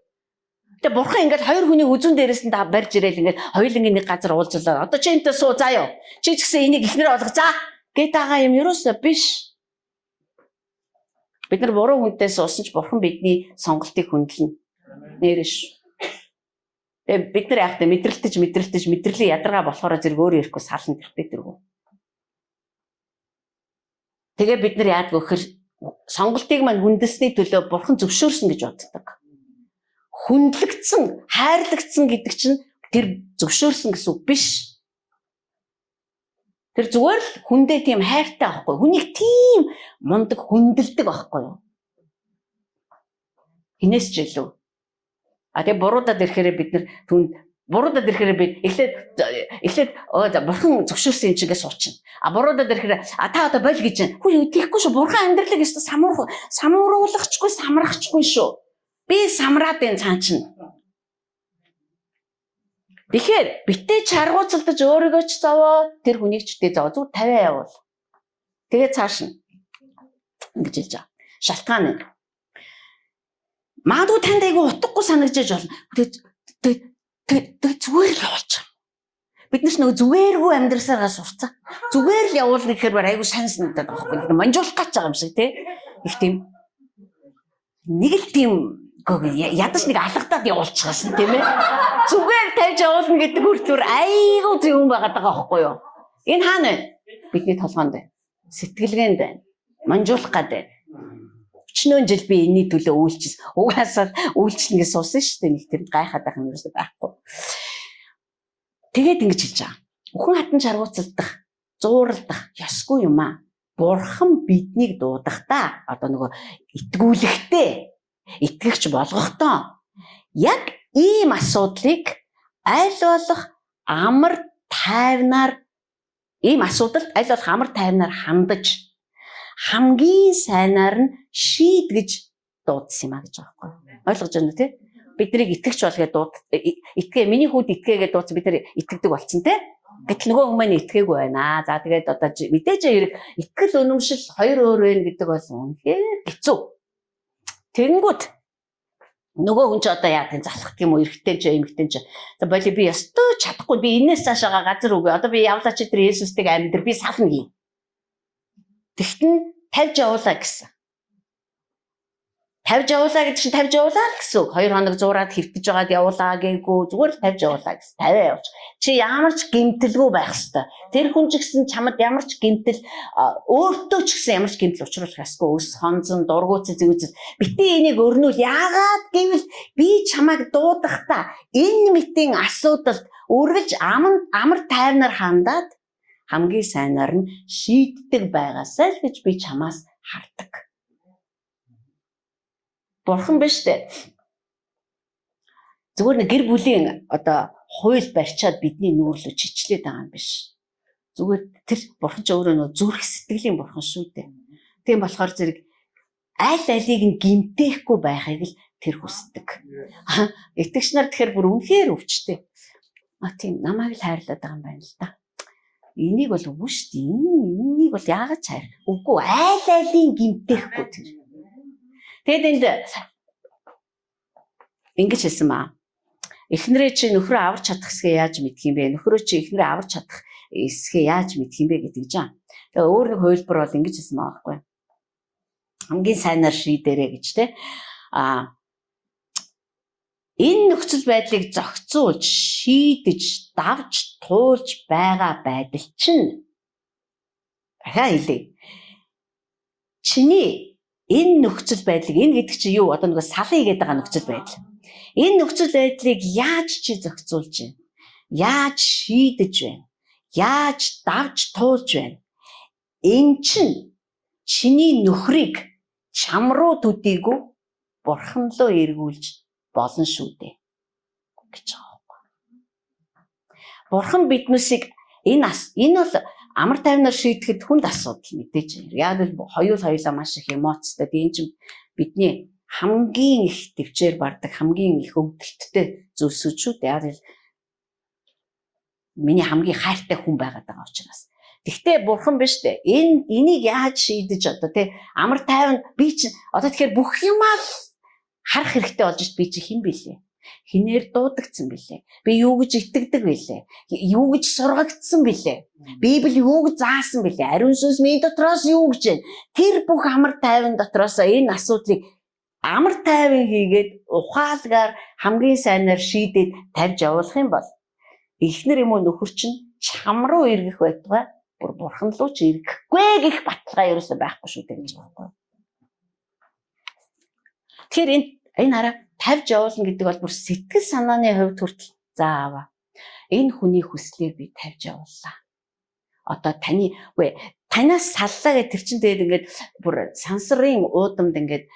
Тэгээ бурхан ингээд хоёр хүнийг үзүүн дээрээс нь барьж ирээл ингээд хоёулангийн нэг газар уулзлаа. Одоо чи энэтэй суу заа юу. Чи ч гэсэн энийг ихнэр олго заа. Гэт байгаа юм ерөөсөө биш. Бид нар буруу хүнтэй суусан ч бурхан бидний сонголтыг хүндэлнэ. Нэрш. Бид нар яахтай мэдрэлтэж мэдрэлийн ядаргаа болохоор зэрэг өөр ирэхгүй сална тэрхтэй тэргүү. Тэгээ бид нар яадаг вэ гэхээр сонголтыг маань хүндэлсний төлөө бурхан зөвшөөрсөн гэж боддог. Хүндлэгдсэн, хайрлагдсан гэдэг чинь тэр зөвшөөрсөн гэсэн үг биш. Тэр зүгээр л хүндээ тийм хайртай байхгүй. Хүнийг тийм мундаг хүндэлдэг байхгүй юу? Хинээс ч илүү. Тэгээ буруудад ирэхээр бид нар түнд буруудад ирэхээр би эхлээд бурхан зөвшөөрсөн юм чигээ суучна. Буруудад ирэхээр та одоо бол гэж байна. Хүү тийхгүй шүү. Бурхан амьдралыг өстө самууруулахчгүй самрахчгүй шүү. Би самраад энэ цаан чинь. Тэгэхээр битээ чаргууцалдаж өөрийгөө ч зовоо тэр хүнийг ч дээ зовоо зүг 50 явуул. Тэгээ цааш нь ингэж хэлж байгаа. Шалтгаан нь магадгүй танд айгүй утгагүй санагдаж болно. Тэгээ зүгээр л явуулж байгаа. Бид нэг зүгээргүй амьдрасаараа сурцаа. Зүгээр л явуулна гэхээр айгүй сайн санагдаад байгаа байхгүй. Манжуулах гэж байгаа юм шиг тий. Их тийм нэг л тийм ядаж нэг алгадаад явуулчихсан тийм ээ. Зүгээр тавьж явуулна гэдэг үртүр айгүй зөв юм байгаад байгаа байхгүй юу? Энэ хаана вэ? Бидний толгоонд байна. Сэтгэлгээнд байна. Манжуулах гад байна. 40 жил би энэний төлөө үйлчилсэн. Угаасаа үйлчлэн гэж суусан шүү дээ. Нэг тэр гайхаад байх юм ерөөсөй байхгүй. Тэгээд ингэж хэлж байгаа. Үхэн хатан чаргууцалдах, зууралдах ёсгүй юм аа. Бурхан биднийг дуудахдаа одоо нөгөө итгүүлэхтэй, итгэгч болгохдоо яг ийм асуудлыг аль болох амар тайвнаар ийм асуудалд аль болох амар тайвнаар хандаж хамгийн сайнаар нь шийдгэж дуудсан юм а гэж байгаа байхгүй. Ойлгож байна уу те? Биднийг итгэгч болгоод итгээ миний хүүд итгээгээд дуудсан бид нар итгэдэг болсон те? Гэтэл нөгөө хүмүүс маань итгээгүй байна. За тэгээд одоо мэдээж хэрэг итгэл үнэмшил хоёр өөр вэ гэдэг бол үнэхээр хэцүү. Тэгэнгүүт нөгөө хүн ч одоо яа гэх залхах юм уу эргэтэй ч эмэгтэй ч за боли би ёстой чадахгүй би энэс цаашаага газар үгүй одоо би явлаа чи тэр Есүстэйг амьдр би сална гээ. Тэгтэн тавьж явуулаа гэсэн. Тавьж явуулаа гэдэг чинь тавьж явуулаа гэсэн үг. 2 хоног зураад хэвтэж байгаад явуулаа гээгүй зүгээр л тавьж явуулаа гэсэн. Тавиа явууч. Чи ямар ч гэмтэлгүй байх ёстой. Тэр хүн ч гэсэн чамд ямар ч гэмтэл өөртөө ч гэсэн ямар ч гэмтэл учруулах ёсгүй. Өс хонзон дургуутс зэгүүц. Битээ энийг өрнүүл. Яагаад гэвэл би чамайг дуудахдаа энэ мэтийн асуудалд үргэлж амар тайвнаар хандаад хамгийн сайнаар нь шийддэг байгаасай л гэж би чамаас хардаг. Бурхан биш үү? Зүгээр нэг гэр бүлийн одоо хууль барьчаад бидний нүүрлөө чичлээд байгаа юм биш. Зүгээр тэр бурхан ч өөрөө нөө зүрх сэтгэлийн бурхан шүү дээ. Тийм болохоор зэрэг аль алийг нь гимтээхгүй байхыг л тэр хүсдэг. Итгэгч нар тэгэхээр бүр үнэхээр өвчтэй. Тийм намайг л хайрлаад байгаа юм байна л да. Энийг бол үгүй шүү дээ. Энийг бол яагаад ч хайр. Үгүй аль алийг гимтээхгүй тэр. Тэгэд энд ингэж хэлсэн маа. Эхнэрээ чи нөхрөө аварч чадах хэсгээ яаж мэдх юм бэ? Нөхрөө чи эхнэрээ аварч чадах хэсгээ яаж мэдх юм бэ гэдэг жаа. Тэгээ өөр нэг хувилбар бол ингэж хэлсэн маа байхгүй. Хамгийн сайнаар шийдэрэй гэж те. Энэ нөхцөл байдлыг зохицуулж, шийдэж, давж, туулж байгаа байдал чинь дахиад хэлье. Чиний энэ нөхцөл байдлыг энэ гэдэг чинь юу? Одоо нэг салын гэдэг байгаа нөхцөл байдал. Энэ нөхцөл байдлыг яаж чи зохицуулж байна? Яаж шийдэж байна? Яаж давж туулж байна? Энэ чинь чиний нөхрийг чам руу төдийгүй бурхан руу эргүүлж болно шүү дээ гэж байгаа. Бурхан биднүсийг энэ бол амар тайвнаар шийдэхэд хүнд асуудал мэдээж. Яг л хоёулаа маш их эмоцтой. Тийм чинь бидний хамгийн их төвчээр бардаг, хамгийн их өвдөлттэй зүйлсүүд шүү дээ. Яг л миний хамгийн хайртай хүн байгаад байгаа учраас. Тэгтээ бурхан биш дээ. Энийг яаж шийдэж одоо тий амар тайван би чинь одоо тэгэхээр бүх юмаа харах хэрэгтэй болж би чи хэн бэлээ? Хинээр дуудагдсан бэлээ. Би юу гэж итгэдэг бэлээ? Юу гэж сургагдсан бэлээ? Библи юу гэж заасан бэлээ? Ариун сүнс минь дотроос юу гэж байна? Тэр бүх амар тайван дотроос энэ асуудлыг амар тайван хийгээд ухаалгаар хамгийн сайнаар шийдээд тавьж явуулах юм бол эхнэр юм уу нөхөр чинь чам руу эргэх байтугай бүр бурхан руу ч эргэхгүй гэх баталгаа ерөөсөй байхгүй шүү дээ гэж байна. Тэгэхээр энэ хараа тавьж явуулна гэдэг бол бүр сэтгэл санааны хувьд хүртэл зааваа. Энэ хүний хүслээр би тавьж явууллаа. Одоо танаас саллаа гэх тэр чин тэгээд ингээд бүр сансрын уудамд ингээд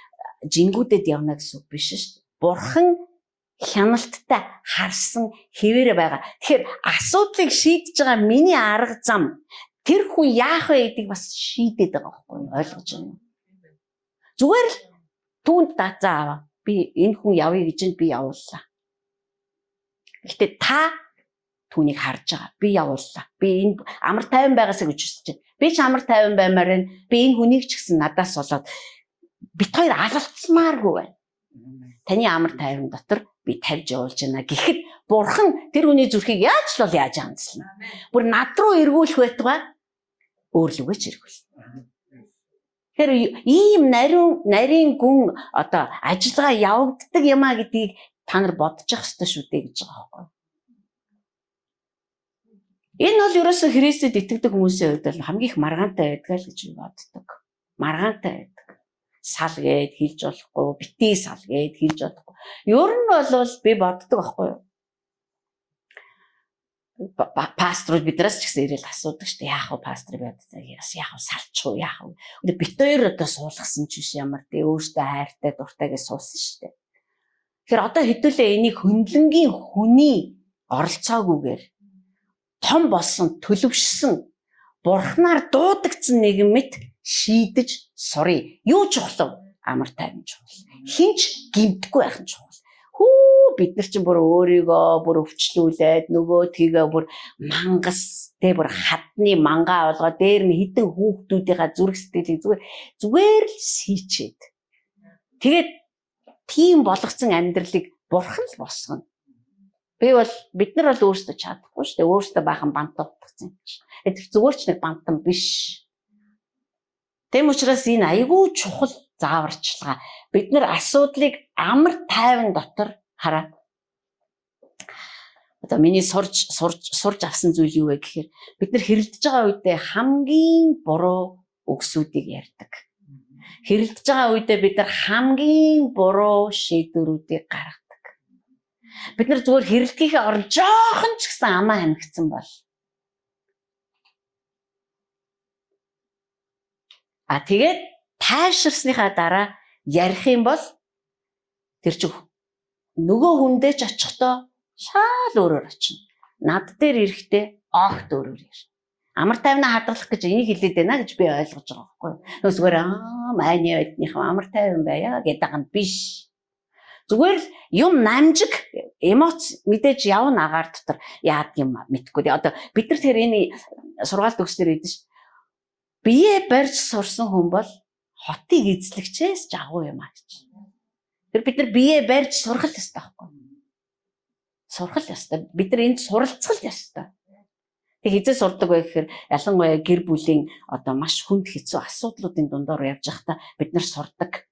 жингүүдэд явна гэсэн үг биш шүү дээ. Бурхан хяналттай харсан хэвээрээ байгаа. Тэгэхээр асуудлыг шийдэж байгаа миний арга зам тэр хүн яах вэ гэдгийг бас шийдээд байгаа байхгүй юу? Ойлгож байна уу? Зүгээр л түүнд даацаа аваа. Би энэ хүн явъя гэж би явууллаа. Гэхдээ та түүнийг харж байгаа. Би явууллаа. Би энэ амар тайван байгаасаа гэж хүсэж байна. Би ч амар тайван баймаар байна. Би энэ хүнийг ч гэсэн надаас болоод бит хоёр алалцмааргүй байна. Таны амар тайван дотор би тавьж явуулж байна гэхэд бурхан тэр хүний зүрхийг яаж л яаж хандсан. Бүр над руу эргүүлэх байтугай өөр лүгэж эргүүл. Тэр ийм нарийн гүн одоо ажиллагаа явагддаг юмаа гэдгийг та нар бодож явах хэрэгтэй шүү дээ гэж байгаа байхгүй. Энэ бол ерөөсөө Христэд итгэдэг хүмүүсийн хувьд бол хамгийн их маргаантай байдаг л гэж боддог. Маргаантай байдаг. Сал гээд хэлж болохгүй, битгий сал гээд хэлж болохгүй. Ер нь бол би боддог байхгүй юу? Пасторууд бидраас ч гэсэн ирээл асуудаг шүү дээ. Яах вэ пастор яах вэ салчих уу яах вэ? Бит хоёр одоо суулгасан ч биш ямар тий өөртөө хайртай дуртай гэж суусан шүү дээ. Тэгэхээр одоо хэдүүлээ энийг хөндлөнгийн хүний оролцоогүйгээр том болсон төлөвшсөн бурхнаар дуудагдсан нэгэн мэт шийдэж сурыг. Юу чухал вэ? Амар тайван чухал. Хинч гимтгүй байх нь чухал. Бид нар чинь бүр өөрийгөө бүр өвчлүүлээд нөгөө тгээ бүр мангас тэ бүр хадны мангаа болгоо дээр нь хідэн хүүхдүүдийнхаа зүрх сэтгэлийг зүгээр л сийчээд тэгээд тийм болгоцсон амьдралыг бурхан л босгоно. Бид нар бол өөрсдөө чадахгүй шүү дээ. Өөрсдөө баахан бантаа утгацсан юм чи. Тэр зүгээр ч нэг бантан биш. Тэм учраас энэ айгүй чухал зааварчилгаа. Бид нар асуудлыг амар тайван дотор хараад одоо миний сурж авсан зүйл юу вэ гэхээр бид нар хэрэлдэж байгаа үедээ хамгийн буруу үгсүүдийг ярьдаг. Хэрэлдэж байгаа үедээ бид нар хамгийн буруу шийдвэрүүдийг гаргадаг. Бид нар зүгээр хэрэлдэхээ орон жоохон ч гэсэн амаа хамигдсан бол тэгээд тайширсныхаа дараа ярих юм бол тэр чинь нөгөө хүндээ ч очихдоо шал өөрөөр очино. Над дээр ирэхдээ огт өөрөөр ирнэ. Амар тайвнаа хадгалах гэж энийг хэлээд байна гэж би ойлгож байгаа байхгүй юу. Зүгээр майны байдныхаа амар тайван байя гэдэг юм биш. Зүгээр л юм намжиг эмоц мэдээж явна агаар дотор яад юм мэдхгүй. Одоо бид нар тэр энэ сургаалт өгснөр идэв ш. Бие барьж сурсан хүн бол хотыг эзлэгчээс жагуу юм аа гэж. Тэр бид нар бие барьж сурах л ёстой байхгүй юу. Сурах л ёстой. Бид нар энд суралцах л ёстой. Тэг хизээ сурдаг вэ гэхээр ялангуяа гэр бүлийн одоо маш хүнд хэцүү асуудлуудын дундор явж байхдаа бид нар сурдаг.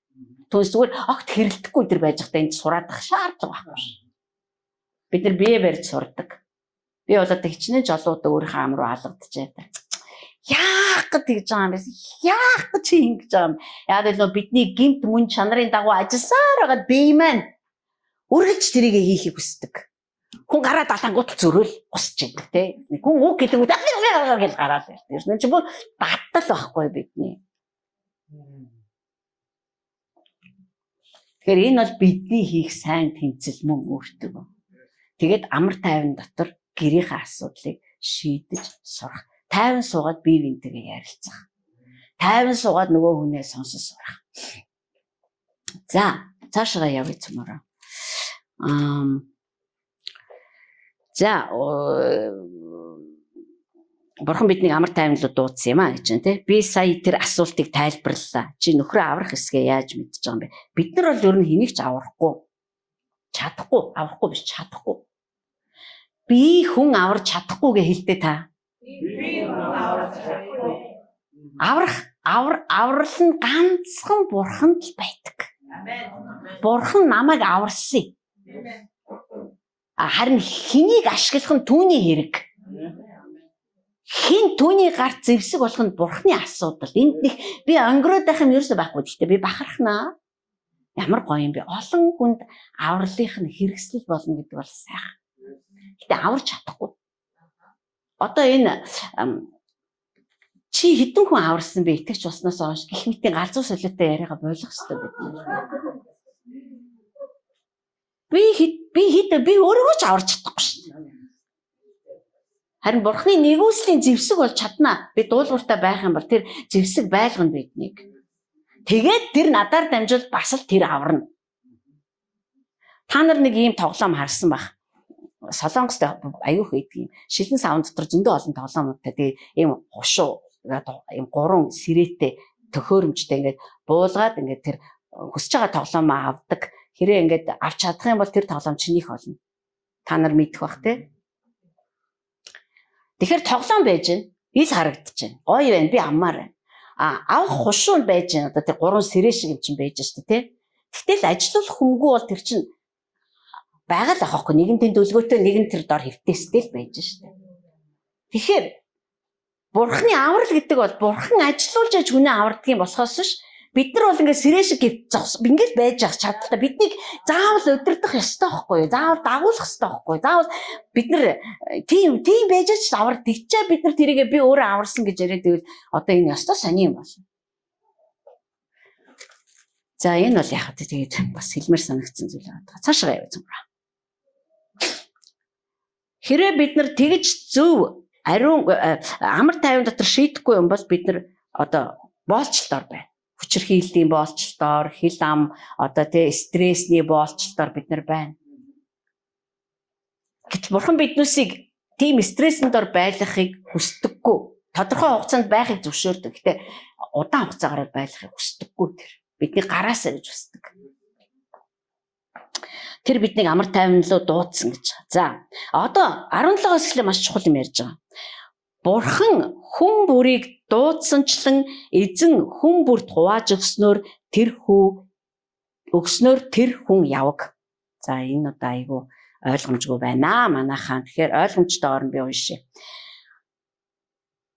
Түүнээс зүгээр огт хэрэлдэхгүй тэр байж байхдаа энд сураадах шаардлага байхгүй. Бид нар бие барьж сурдаг. Би бол одоо хичнээн жолоодоо өөрийнхөө ам руу алгадчихээ. Яах гэж байгаа юм бэ? Яах гэж ингэж байгаа юм? Яг л нөө бидний гимт мөн чанарын дагуу ажилласаар байгаа бие маань үргэлж тэрийг хийхийг хүсдэг. Хүн гараад алангууд зөрөөл усч байдаг те. Хүн үг гэдэг үг гэж гараад ирдэг. Энэ чинь бүр баттал байхгүй бидний. Тэгэхээр энэ бол бидний хийх сайн тэмцэл мөн өөртөө. Тэгээд амар тайван дотор гэрийнхээ асуудлыг шийдэж сурах. Тайван суугаад бие биентэйгээ ярилцах. Тайван суугаад нөгөө хүнээ сонсож сурах. За, цаашаа явъя цөмөрөө. За, бурхан биднийг амар тайванлуу дуудсан юм а гэж байна те. Би сая тэр асуултыг тайлбарлалаа. Чи нөхрөө аврах хэсгээ яаж мэдчихэж байгаа юм бэ? Бид нар бол ер нь хэнийг ч аврахгүй биш чадахгүй. Би хүн аварч чадахгүй гэж хэлдэг та. Аврал нь ганцхан бурханд л байдаг. Бурхан намайг аварсан. Харин хэнийг ашиглах нь түүний хэрэг. Хин түүний гарт зэвсэг болох нь бурханы асуудал. Энд нэг би өнгөрөөд байх юм ерөөсөй байхгүй. Гэхдээ би бахархнаа. Ямар гоё юм бэ? Олон хүнд авралынх нь хэрэгслэл болно гэдэг бол сайхан. Гэтэ аварч чадахгүй. Одоо энэ чи хэдэн хүн аварсан бэ? Итгэж болсноос хойш гэх мэтийн галзуу солиотой яриагаа болох хэрэгтэй бид. Би өөрөө ч аварч чадахгүй шүү дээ. Харин бурхны нэгүслийн зэвсэг бол чадна. Би дуулууртай байх юм бол тэр зэвсэг байлгана биднийг. Тэгээд тэр надаар дамжуул бас л тэр аварна. Та нар нэг ийм тоглоом харсан байх. Солонгост аюух идэг юм. Шилэн савн дотор зөндөө олон тоглоомуудтай тэгээ ийм хушуу ийм гурван сэрээтэй төхөөрөмжтэй ингээд буулгаад ингээд тэр хүсэж байгаа тоглоомоо авдаг. Хэрэг ингээд авч чадах юм бол тэр тоглоом чинийх болно. Та нар мэдэх бах те. Тэгэхээр тоглоом байж гэн ил харагдаж байна. Гоё байна. Би аммаар байна. Авах хушуу байж гэн. Одоо тэр гурван сэрээ шиг юм чинь байж штэ те. Тэгтэл ажилуулах хүмгүй бол тэр чинь байгаа л аахгүй. Нэг нь тэнд дөлгөөтэй, нэг нь тэр дор хэвтээстэй л байж штэ. Тэгэхээр бурхны аврал гэдэг бол бурхан ажилуулж аж хүнээ авардгийн болохоос биш. Бид нар бол ингээд сэрээ шиг ингээд байж ах чадaltaа биднийг заавал өдөрдох ёстой байхгүй юу? Заавал дагуулах ёстой байхгүй юу? Заавал бид нар тийм байж ч авард тэгчээ бид нар тэрийгээ би өөрөө аварсан гэж яриад байвал одоо энэ ёстой сони юм болно. За энэ бол яг тэгээд бас хэлмээр санагдсан зүйл байна. Цаашаа явъя цөмрөө. Хэрэг бид нар тэгж зөв ариун амар тайван дотор шийдэхгүй юм бол бид нар одоо боолчлолтоор байна. Хүчирхийллийн боолчлолтоор, хил ам одоо тий стрессний боолчлолтоор бид нар байна. Гэтэл бурхан биднүүсийг тийм стрессэнд ор байлгахыг хүсдэггүй. Тодорхой хугацаанд байхыг зөвшөөрдөг. Гэтэ удаан хугацаагаар байлгахыг хүсдэггүй тэр. Бидний гараасаа гэж хүсдэг. Тэр биднийг амар тайван руу дуудсан гэж. За одоо 17-оос эхлээ маш чухал юм ярьж байгаа. Бурхан хүн бүрийг дуудсанчлан эзэн хүн бүрт хувааж өгснөөр тэр хүн яваг. За энэ одоо айгүй ойлгомжгүй байна манайхаа. Тэгэхээр ойлгомжтой орн би уншия.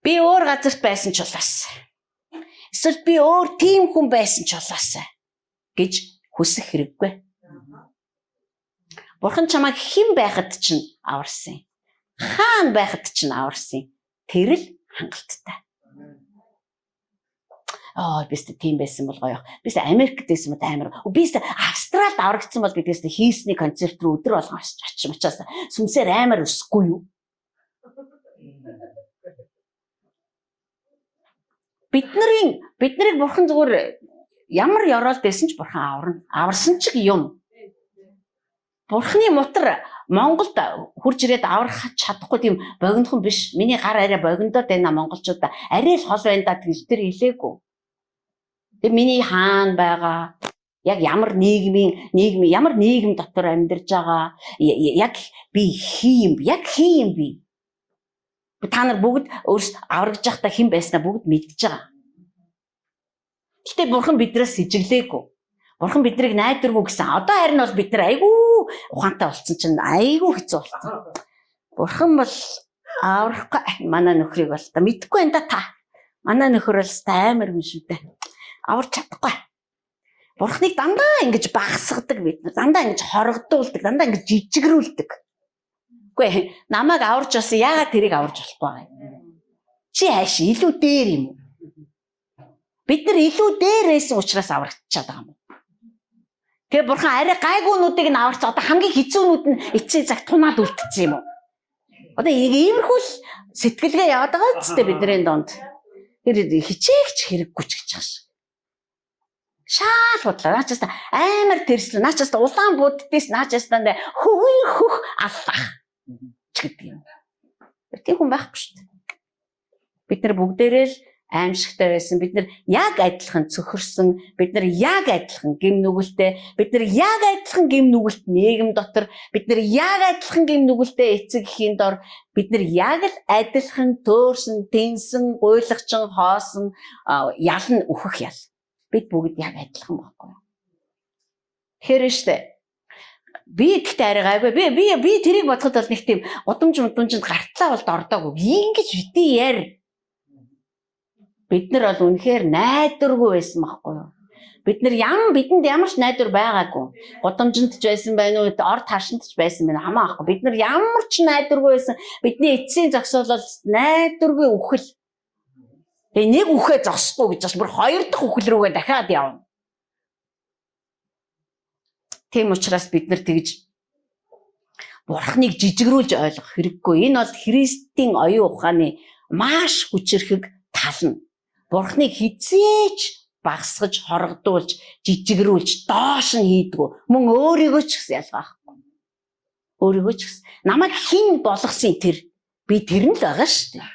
Би өөр газарт байсан ч болоос. Эсвэл би өөр тийм хүн байсан ч болоос гэж хүсэх хэрэггүй. Бурхан чамайг хэн байхад чинь аварсан. Хаан байхад чинь аварсан. Тэр л хангалттай. Бист тийм байсан бол гоё. Бист Америкт байсан бол амар. Бист Австралид аврагдсан бол бид бист хийсний концерт рүү өдөр болгон очиж сүнсээр амар өсөхгүй юу? Биднийг бурхан зүгээр ямар ёроол байсан ч бурхан аварна. Аварсан ч юм. Бурханы мутар Монголд хурж ирээд аврах чадахгүй тийм богинохон биш. Миний гар арай богиндоод байна монголчуудаа. Арай л хол байна да гэж тэр хэлээгүй. Тэгээ миний хаан байгаа. Яг ямар нийгэм дотор амьдарч байгаа. Яг би хин юм би. Та нар бүгд өөрсдөө аврагж байхдаа хэн байснаа бүгд мэдж байгаа. Гэтэ бурхан биднээс сэжиглээгүй. Бурхан биднийг найдваргүй гэсэн. Одоо харин бол бид нар айгүй ухаантай болсон чинь айгүй хэцүү болсон. Бурхан бол аврахгүй манай нөхрийг бол та мэдгүй энэ та. Манай нөхөр бол амар хүн шүү дээ. Аварч чадахгүй. Бурханыг дандаа ингэж багсгадаг бид. Дандаа ингэж хоргодуулдаг, дандаа ингэж жижигрүүлдэг. Үгүй намайг аварч бас яагаад тэрийг аварч болохгүй юм. Чи хааш илүү дээр юм уу? Бид нар илүү дээр байсан учраас аврагчаад байгаа юм. Тэгээ бурхан арай гайгуунуудыг нь аварч одоо хамгийн хэцүүнүүд нь эцсийн цаг тунаад үлдсэн юм уу? Одоо иймэрхүү сэтгэлгээ яваад байгаа ч гэдэг бидний донд. Тэр хичээгч хэрэггүй ч гэж байгаа ш. Шаал бодлоо. Наачаас амар тэрслэн, наачаас улаан буддист, наачаас хөх аллах ч гэдэг юм. Тийм хүн байхгүй шүү дээ. Бид нар бүгдээрээ л аимшигтай байсан. Бид нар яг адилхан цөхөрсөн. Бид нар яг адилхан гэм нүгэлтэй. Бид нар яг адилхан гэм нүгэлт нийгэм дотор. Бид нар яг адилхан гэм нүгэлтэй эцэг эхийн дор. Бид нар яг л адилхан төөрсөн, тэнсэн, гуйлагчин, хоосон ял нь өөхөх ял. Бид бүгд яг адилхан байхгүй. Тэгэхээр штэ. Би тэгтээ арай гайгүй. Би тэрийг бодоход бол нэг тийм гудамжинд гартлаа бол дордоогүй. Ингэж бити яар. Бид нар бол үнэхээр найдваргүй байсан байхгүй юу? Бидэнд ямар ч найдвар байгаагүй. Гудамжинд ч байсан байна уу, орд хашинд ч байсан байна хамаахгүй. Бид нар ямар ч найдваргүй байсан. Бидний эцсийн зогсоол бол найдваргүй үхэл. Тэгээ нэг үхээ зогсохгүй гэж бас бүр хоёр дахь үхэл рүүгээ дахиад явна. Тийм учраас бид нар тэгж Бурханыг жижигрүүлж ойлгох хэрэггүй. Энэ бол Христийн оюун ухааны маш хүчирхэг тал нь. Бурханыг хизээч багсгаж, хоргодуулж, жижигрүүлж, доош нь хийдгүү. Мөн өөрийгөө ч гэсэн ялгаахгүй. Өөрийгөө ч гэсэн. Намайг хэн болгосон тэр? Би тэр нь л байгаа шүү дээ.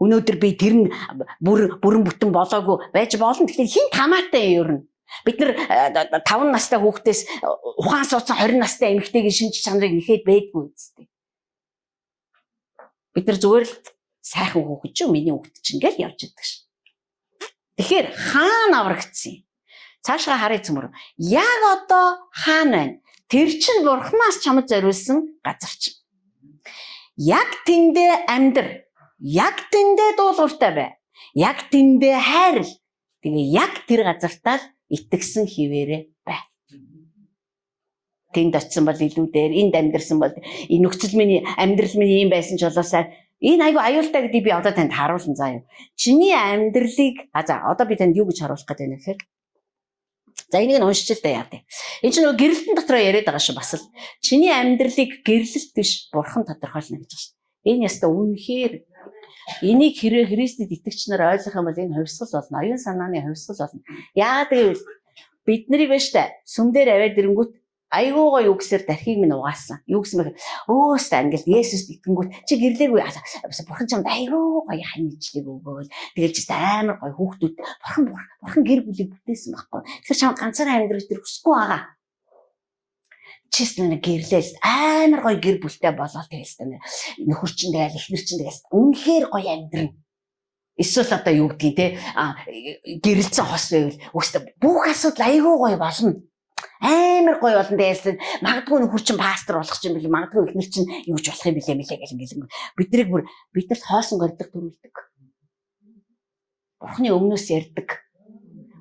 Өнөөдөр би тэр нь бүрэн бүтэн болоогүй байж болно. Тэгэхээр хэн тамаатай юм ер нь? Бид нар 5 настай хүүхдээс ухаан суудсан 20 настай эмэгтэйгийн шинж чанарыг нэхэд байдгүй үстэй. Бид нар зүгээр л сайхан хүүхэд ч миний хүүхэд ч ингээл явж идэг ш. Тэгэхээр хаана аврагдсан? Цаашгаа харъя цөмөр. Яг одоо хаана байна? Тэр чинь Бурханаас чамд зориулсан газар чинь. Яг тэндээ амьдр. Яг тэндээ дуулууртай бай. Яг тэндээ хайрл. Тэгээ яг тэр газартаа итгэсэн хിവэрэ бай. Тэнд очисон бол илүү дээр, энд амьдэрсэн бол энэ нөхцөл миний амьдрал миний юм байсан ч болоосаа энэ айгу аюултай гэдгийг би одоо танд харуулсан заа юу. Чиний амьдралыг одоо би танд юу гэж харуулах гэдэг вэ гэхээр за энийг нь уншиж л да яа тий. Энэ чинь нөгөө гэрэлтэн дотроо яриад байгаа шүү бас л. Чиний амьдралыг гэрлэлт биш бурхан тодорхойлно гэж байна шүү. Энэ ястаа үнэхээр энийг Христэд итгэгч нар ойлгох юм бол энэ хувьсгал болно. Оюун санааны хувьсгал болно. Яагаад гэвэл бид нарыг байна штэ сүмдэр аваад ирэнгүүт айгуу гоё юу гэсээр дархийг минь угаасан. Юу гэсэн бэ? Өөстөө ингээл Есүст итгэнгүүт чи гэрлээгүй. Бурхан чамд айгуу гоё ханижлыг өгөөл. Тэгэл чи амар гоё хүүхдүүд бурхан гэр бүлийг бүтээсэн байхгүй. Тэгэхээр чам ганцаараа амьдрах тэр хүсэхгүй байгаа. чист нэг гэрлээс амар гоё гэр бүлтэй болоод тэгэлсэн нөхөр чинь тэгэл эхнэр чинь тэгэл үнэхээр гоё амьдрын. Эсвэл одоо юу гэдгийг те гэрэлцэн хос байвал үстэ бүх асуудал айгүй гоё болно. Амар гоё болно дээсэн магадгүй нөхөр чинь пастор болох юм бил магадгүй эхнэр чинь юуж болох юм билээ гэл ингээл биднэрт хоосон гордог төрүүлдэг. Бурхны өмнөөс ярьдаг.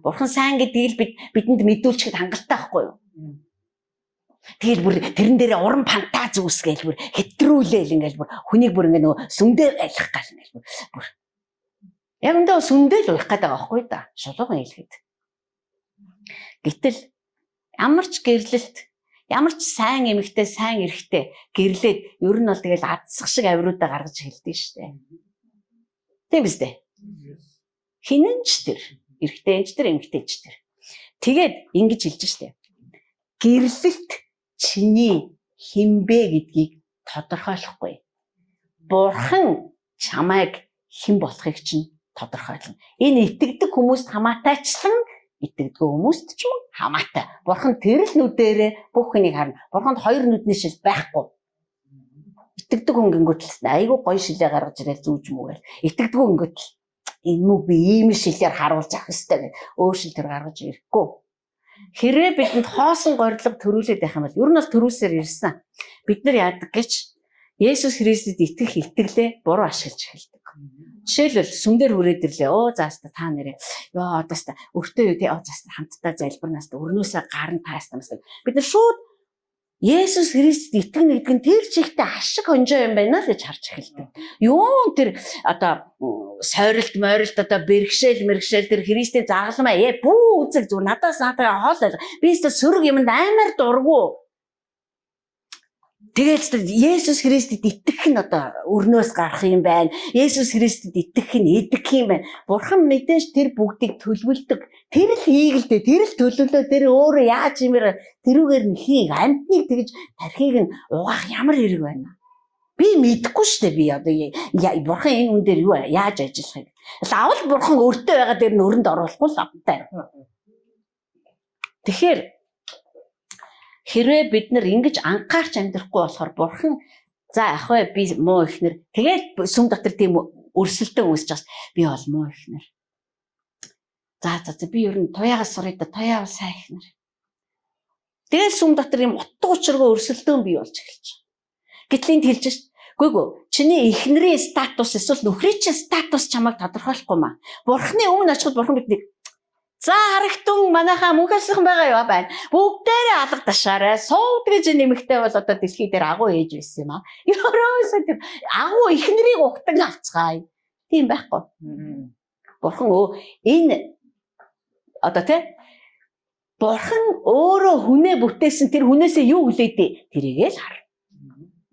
Бурхан сайн гэдгийг бидэнд мэдүүлчихэд хангалттай байхгүй юу? Тэгэл бүр тэрэн дээрээ уран фантаз үүсгээл бүр хэтрүүлээл ингээл бүр хүнийг бүр ингээ нөгөө сүмдээ айлах гал ингээл бүр яг өндөө сүмдээ л уйх гэдэг байхгүй да. Шулуухан хэлгээд. Гэтэл ямар ч гэрлэлт, ямар ч сайн эмэгтэй, сайн эрэгтэй гэрлээд ер нь бол тэгэл адсах шиг авируудаа гаргаж хэлдэг штэ. Тийм биз дээ. Хинэн ч тэр, эрэгтэй ч тэр, эмэгтэй ч тэр. Тэгээд ингэж хэлж штэ. Гэрлэлт чиний хинбэ гэдгийг тодорхойлохгүй. Бурхан чамайг хэн болохыг чинь тодорхойлно. Энэ итгэдэг хүмүүст хамаатайчлан итгэдэггүй хүмүүст ч юм хамаатай. Бурхан тэрл нүдээрээ бүх хүнийг харна. Бурханд хоёр нүдний шил байхгүй. Итгэдэг хүн гингөтл айгүй гоё шилээ гаргаж ирэл зүүж мүгээл. Итгэдэггүй гингөтл энэ мөг би ийм шилээр харуулж авах хэрэгтэй гэж өөр шил төр гаргаж ирэхгүй. Хэрвээ бидэнд хоосон горилго төрүүлээд байх юм бол ер нь бол төрүүлсээр ирсэн. Бид нар яадаг гэж Есүс Христэд итгэх итгэлээ буруу ашиглаж эхэлдэг. Жишээлбэл сүмдэр хүрээд ирлээ. Зааста та нэрээ. Йоо одооста өртөө юу те зааста хамтдаа залбирнаас өрнөөсөө гарна таастамаас. Бид нар шууд Есүс Христэд итгэх нэгэн тэр чигтээ ашиг хонжоо юм байна л гэж харж эхэлдэг. Юу тэр одоо сойролт одоо бэрхшээл тэр Христийн загалмаа бүү үзэг зүр надаас хоол би өөртөө сөрөг юмд амар дургу. Тэгээд Есүс Христэд итгэх нь одоо өрнөөс гарах юм байна. Есүс Христэд итгэх нь идэх юм байна. Бурхан мэдээж тэр бүгдийг төлөвлөдөг. Тэр л хийгэлдэ, тэр л төлөвлөө, тэр өөрөө яаж юмэр тэрүүгээр нь хийг амьтныг тэгж тархийг нь угаах ямар хэрэг байна. Би мэдэхгүй шүү дээ би одоо бурхан энэ хүн дээр юу яаж ажиллахыг. Лавл бурхан өөртөө байгаа дээр нь өрөнд оруулахгүй л автай. Тэгэхээр хэрвээ бид нар ингэж анхаарч амьдрахгүй болохоор бурхан за ах вэ би муу ихнэр тэгээд сүм дотор тийм өрсөлдөө үүсэж байгаа. Би бол муу ихнэр. За би ер нь туяагаас сурыг да туяа бол сайн ихнэр. Тэгээд сүм дотор юм утга учиргүй өрсөлдөөн бий болж эхэлж байгаа. Гэтэл энд хэлж шээ. Гүйгүй чиний ихнэрийн статус эсвэл нөхрийн чинь статус чамайг тодорхойлохгүй маа. Бурханы өмнө очиход бурхан биднийг за харагтун манайхаа мөнхөлсөн байгаа юу байна. Бүгдээрээ алга ташаарай. Сууд гэж нэмэгтэй бол одоо дэлхий дээр агуу ээж байсан юм аа. Ерөөсөө тэр агуу ихнэрийг угтан авцгаая. Тийм байхгүй. Бурхан энэ одоо тэ бурхан өөрөө хүнээ бүтээсэн тэр хүнээсээ юу хүлээдэ? Тэрийгээ л хар.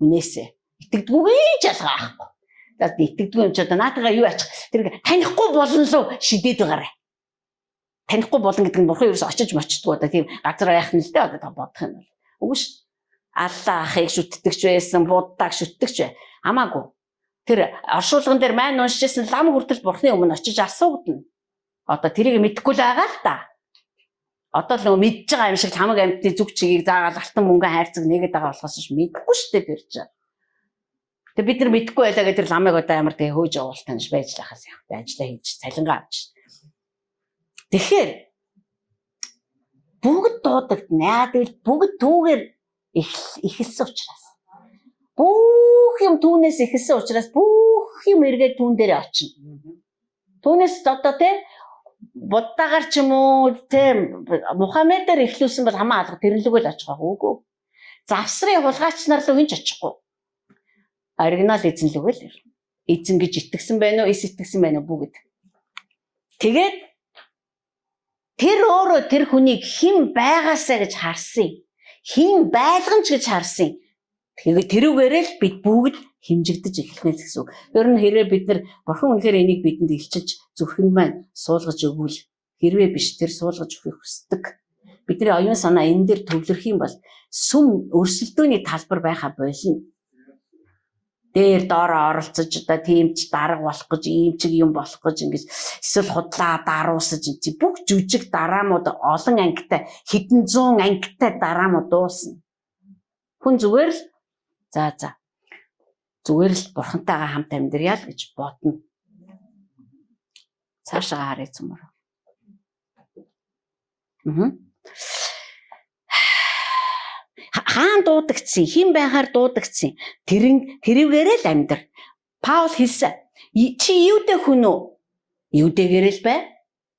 Хүнээсээ итгэдэггүй жалгаа ахгүй. За итгэдэггүй юм ч одоо наатагаа юу ачих? Тэр танихгүй болно лу шидээд байгаарай. Танихгүй болно гэдэг нь бурхан ерөөс очиж мочдгоо одоо тийм газар байх нь л дээ одоо бодох юм бол. Үгүй ш. Аллаа ахыг шүтдэгч байсан, буддаг шүтдэгч бай. Хамаагүй. Тэр оршуулган дээр маань уншижсэн лам хүртэл бурханы өмнө очиж асуугдана. Одоо тэрийг мэдэхгүй л байгаа л да. Одоо л мэдж байгаа юм шиг хамаг амьтны зүг чигийг заагаад алтан мөнгө хайрцаг нэгэд байгаа болохоос ш мэдэхгүй штэ тэр чинь. Тэгээ бид нар мэдэхгүй байлаа гэдэг тэр ламыг одоо амар тэгээ хөөж явуултан ш байж лахаас явах. Ажлаа хийж цалингаа авч. Тэгэхээр бүгд дуудагдана. Яа гэвэл бүгд түүгээр ихэлсэн учраас. Бүх юм түүнээс ихэлсэн учраас бүх юм эргээд түүн дээр очино. Түүнээс одоо те буддагаар ч юм уу те Мухаммедээр эхлүүлсэн бол хамаа алга тэрнлэгөө л очих үгүй. Завсрын хулгайч нар л хинч очихгүй. Оригинал эзэнлэгөө л эзэн гэж итгэсэн байна уу, эс итгэсэн байна уу бүгд. Тэгээд тэр өөрөө тэр хүнийг хэн байгаасаа гэж харсан. Хэн байлгамж гэж харсан. Тэгээд тэрүүгээрээ л бид бүгд хэмжигдэж эхэлнэ гэсэн үг. Ер нь хэрвээ бид нар бурхан үнэхээр энийг бидэнд илчилж зүрхэн маань суулгаж өгвөл хэрвээ биш тэр суулгаж өгөхийг хүсдэг. Бидний оюун санаа энэ дээр төвлөрөх юм бол сүм өрсөлдөөний талбар байха болно. Дээр доороо оролцож одоо тиймч дарга болох гэж ийм чиг юм болох гэж ингэж эсвэл худлаа даруусаж бүх жүжиг дараамууд олон ангитай хэдэн зуун ангитай дараамууд дуусна. Хүн зүгээр л зүгээр л бурхантайгаа хамт амьдрья л гэж бодно. Цаашаа харъя цөмөр. Хаан дуудагдсан, хэн байхаар дуудагдсан. Тэрүүгээрээ л амьдр. Паул хэлсэн. Чи юудэ хүн үү? Юудэгээр л бай.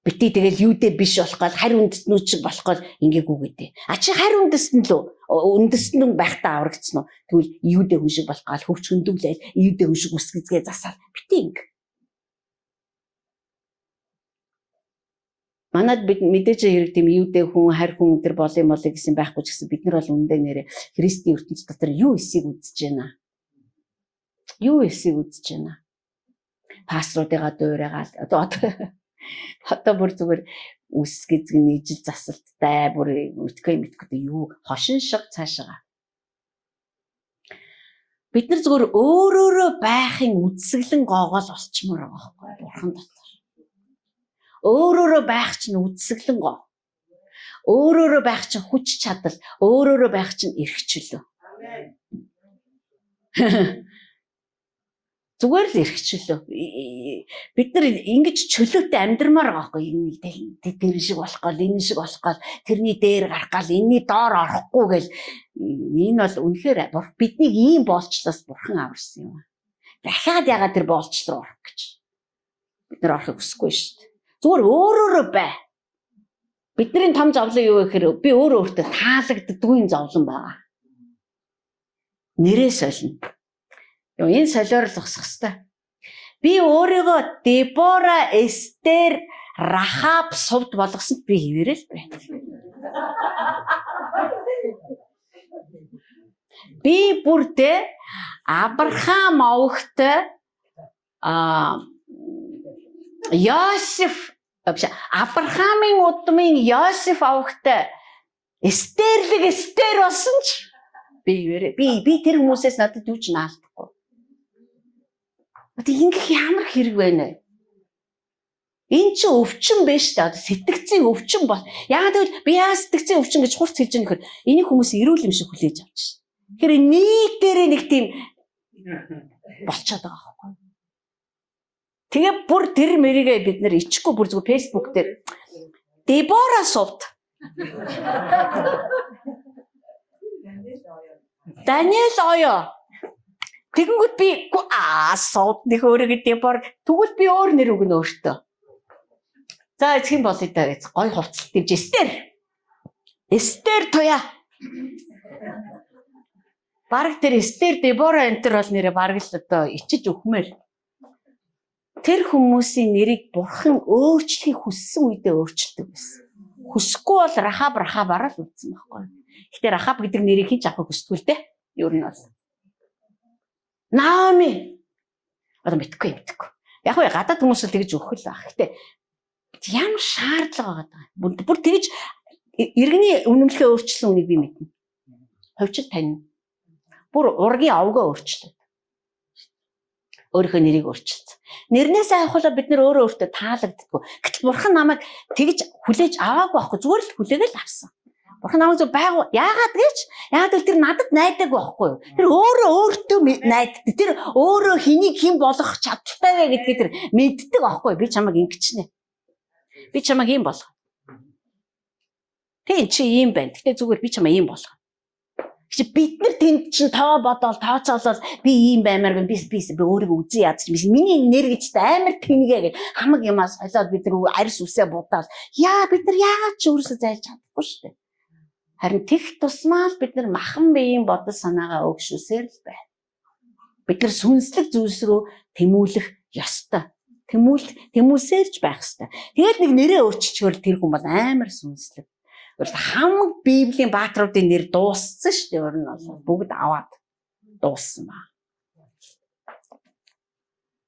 Бити тэгэл юудэ биш болох гол харь үндэстнүүд шиг болох гол ингээгүү гэдэг. А чи харь үндэстэн лөө үндэстэн байхдаа аврагдсан уу? Тэгвэл юудэ хүн шиг болох гол хөвч хөндөглөөл юудэ хүн шиг үсгэцгээ засаад бити ингэ. Манад бид мэдээж хэрэг тийм юудэ хүн харь хүн тэр болын гэсэн байхгүй ч гэсэн бид нар бол үндэ нэрэ Христийн ертөнцийн дотор юу эсийг үзэж байна? Юу эсийг үзэж байна? Пасторуудыгаа дуурайгаал одоо бүр зүгээр үс гизгэн ижил засалттай бүр мэдгүй юу хошин шиг цаашаа. Бид нар зүгээр өөрөөрөө байхын үдсгэлэн гоогоол олчмоор байгаа байхгүй бурхан дотор. Өөрөөрөө байх чинь үдсгэлэн гоо. Өөрөөрөө байх чинь хүч чадал, өөрөөрөө байх чинь эрх чөлөө. Зүгээр л эрх чөлөө. Бид нар ингэж чөлөөтэй амьдрмаар байгаа байхгүй энэ тэр шиг болох гол энэ шиг болох гол тэрний дээр гарах гал энэний доор орохгүй гэл энэ бол үнэхээр биднийг ийм боолчлоос бурхан аварсан юм. Дахиад ягаад тэр боолч руу орох гэж. Бид нар орохыг хүсэхгүй шүү дээ. Зүгээр өөрөөрөө бай. Бидний том зовлон юу гэхээр би өөрөө өөртөө таалагддаггүй зовлон байгаа. Нэрээ солино. Энэ солиор л зогсох хэвээр. Би өөрийгөө Дебора, Эстер, Рахаб сувд болгосонд би хэвээрэл байна. Би бүрдээ Авраам овогтой Йосеф Авраамын удмын Йосеф овогтой Эстерлэг Эстер болсон ч би тэр хүмүүсээс надад юу ч наалдахгүй. Одоо ингэх ямар хэрэг байна вэ? Энэ чи өвчин биш та сэтгцийн өвчин бол. Яагаад гэвэл би сэтгцийн өвчин гэж хурц хэлж байгаа нөхөр энийг хүмүүс эрүүл юм шиг хүлээж авч шин. Тэгэхээр нийтээрээ нэг тийм болчиход байгаа байхгүй. Тэгээ бүр тэр мэрийгээ бид нэр ичхгүй бүр зүгээр фэйсбુક дээр Дебора сувд. Даниэл оё. Тэгэнгүүт би сууд нэг өөрөг Дебор тэгвэл би өөр нэр өгнө өөртөө. За эцэг юм болъё да гэж гой хувцалт дивж Эстер туяа. Бараг тэр Эстер Дебора энтер бол нэрээ бараг л одоо ичиж өгмөр. Тэр хүмүүсийн нэрийг бурхан өөрчлөхийг хүссэн үедээ өөрчилдөг байсан. Хүсэхгүй бол Рахабараа л үлдсэн байхгүй. Гэтэ Рахаб гэдэг нэрийг хинч авах хүсдэггүй л дээ. Юу нь бол. Наами. Одоо мэдгүй. Яг уу гадаад хүмүүс л тэгж өгөх л байх. Гэтэ ямар шаардлага байгаа даа. Бүр тэгж иргэний үнэмлэхээ өөрчлсөн үнийг би мэднэ. Ховчил тань. Бүр ургийн овгоо өөрчлөө. Өөрийнхөө нэрийг өөрчилсөн. Нэрнээсээ авахлаа бид нэр өөртөө таалагддаггүй. Гэтэл бурхан намайг тэгж хүлээж аваагүй байхгүй. Зүгээр л хүлээгээл авсан. Бурхан намайг зөв байгуу. Яагаад гэвэл тэр надад найдаг байхгүй юу? Тэр өөртөө найддаг. Тэр өөрөө хэнийг хэн болгох чадaltaй вэ гэдгийг тэр мэддэг байхгүй юу? Би чамайг ингэчнэ. Би чамайг ийм болгоо. Тэг чи ийм байна. Гэтэ зүгээр би чамайг ийм болгоо. Бид нар тэнд чинь тоо бодоол тооцоолол би ийм баймаар би өөрийгөө үзье яац чи миний нэр гэж амар тэнэгээ гэж хамаг юмас солиод бид нар арьс үсээ будаал бид нар яагаад ч өөрөөсөө зайлж чадахгүй шүү дээ. Харин тех тусмаа л бид нар махан биеийн бодол санаагаа өгшүүлсээр л байна. Бид нар сүнслэг зүйлс рүү тэмүүлэх ёстой. Тэмүүлсээрч байх ёстой. Тэгээд нэг нэрээ өөрчилчихвөл тэр хүн бол амар сүнслэг. Хамаг Библийн баатруудын нэр дууссан шүү дээ. Өөр нь бол бүгд аваад дууссан ба.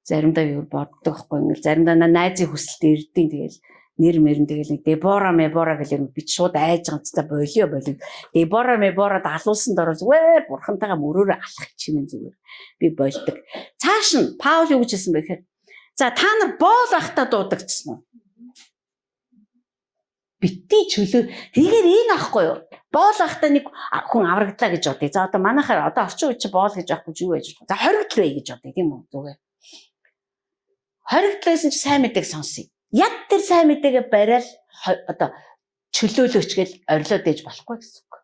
Заримдаа юу боддог байхгүй ингээл заримдаа найзын хүсэлт ирдیں۔ Тэгэл нэр мэрэн тэгэл нэг Дебора гэхэл би шууд айж ганцтай болио. Дебора далуулсанд орол зүгээр бурхантайгаа мөрөөрөө алах чимэн зүгээр. Би болдог. Цааш нь Паул юу гэж хэлсэн бэ гэхээр за та нар боол ахта дуудагдсан уу? Битгий чөлөө. Тэгэхээр энэ ахгүй юу? Боол ахта нэг хүн аврагдлаа гэж бодъё. За одоо манайхаар одоо орчин үед чи боол гэж авахгүй юу байж болох. За хоригдл бай гэж бодъё тийм үү? Зүгээр. Хоригдлээсэн чи сайн мэдээг сонсъё. Яг тэр сайн мэдээгээ бариад одоо чөлөөлөөч гэж орилоод ээж болохгүй гэсэн үг.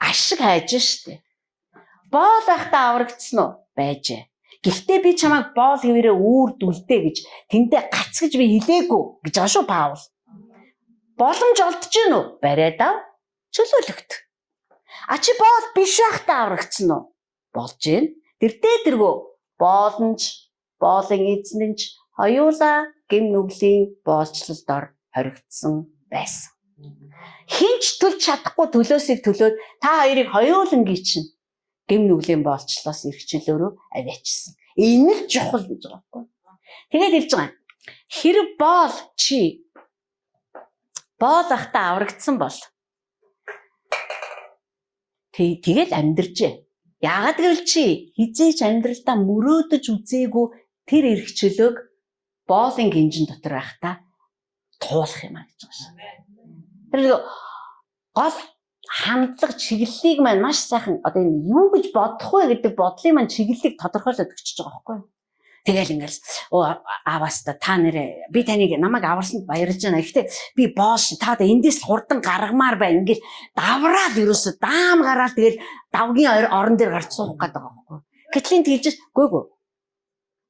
Ашиг хайж штэ. Боол ахта аврагдсан уу? Байжээ. Гэхдээ би чамайг боол хэвээрээ үүрд үлдээ гэж тэндээ гац гэж би хэлээгүй гэж байгаа шүү Паул. Боломж олдож гин үү? Бариад ав. Чөлөөлөгт. А чи боол биш байхдаа аврагдсан уу? Болж гин. Тэрдээ боолнч, боолын эзнэнч хоёулаа гэм нүглийн боолчлолдор хоригдсан байсан. Хинч төлж чадахгүй төлөөсийг төлөөд та хоёрыг хоёулангийн чинь гэм нүглийн боолчлоос ирэх чөлөөрөө аваачсан. Энэ л чухал гэж байгаа байхгүй. Тэгээд хэлж байгаа. Хэрэг боол чи боол ахта аврагдсан бол тэгэл амьдржээ. Яагаад гэвэл чи хизээч амьдралдаа мөрөөдөж үзээгүй тэр эрх чөлөөг боолын гинжин дотор байхдаа туулах юм аа гэж байгаа шээ. Тэр гол хандлага чиглэлийг маань маш сайхан одоо энэ юу гэж бодох вэ гэдэг бодлын маань чиглэлийг тодорхойлоод өгч байгаа байхгүй юу? Тэгэл ингээл аваас та нэрээ би таныг намайг аварсанд баярлж байна. Гэхдээ би боош та эндээс хурдан гаргамаар байна. Ингээл давраад ерөөсө даам гараад тэгэл давгийн орон дээр гарч суух гэдэг байгаа байхгүй юу? Гэтэл тэгж гүйгүй.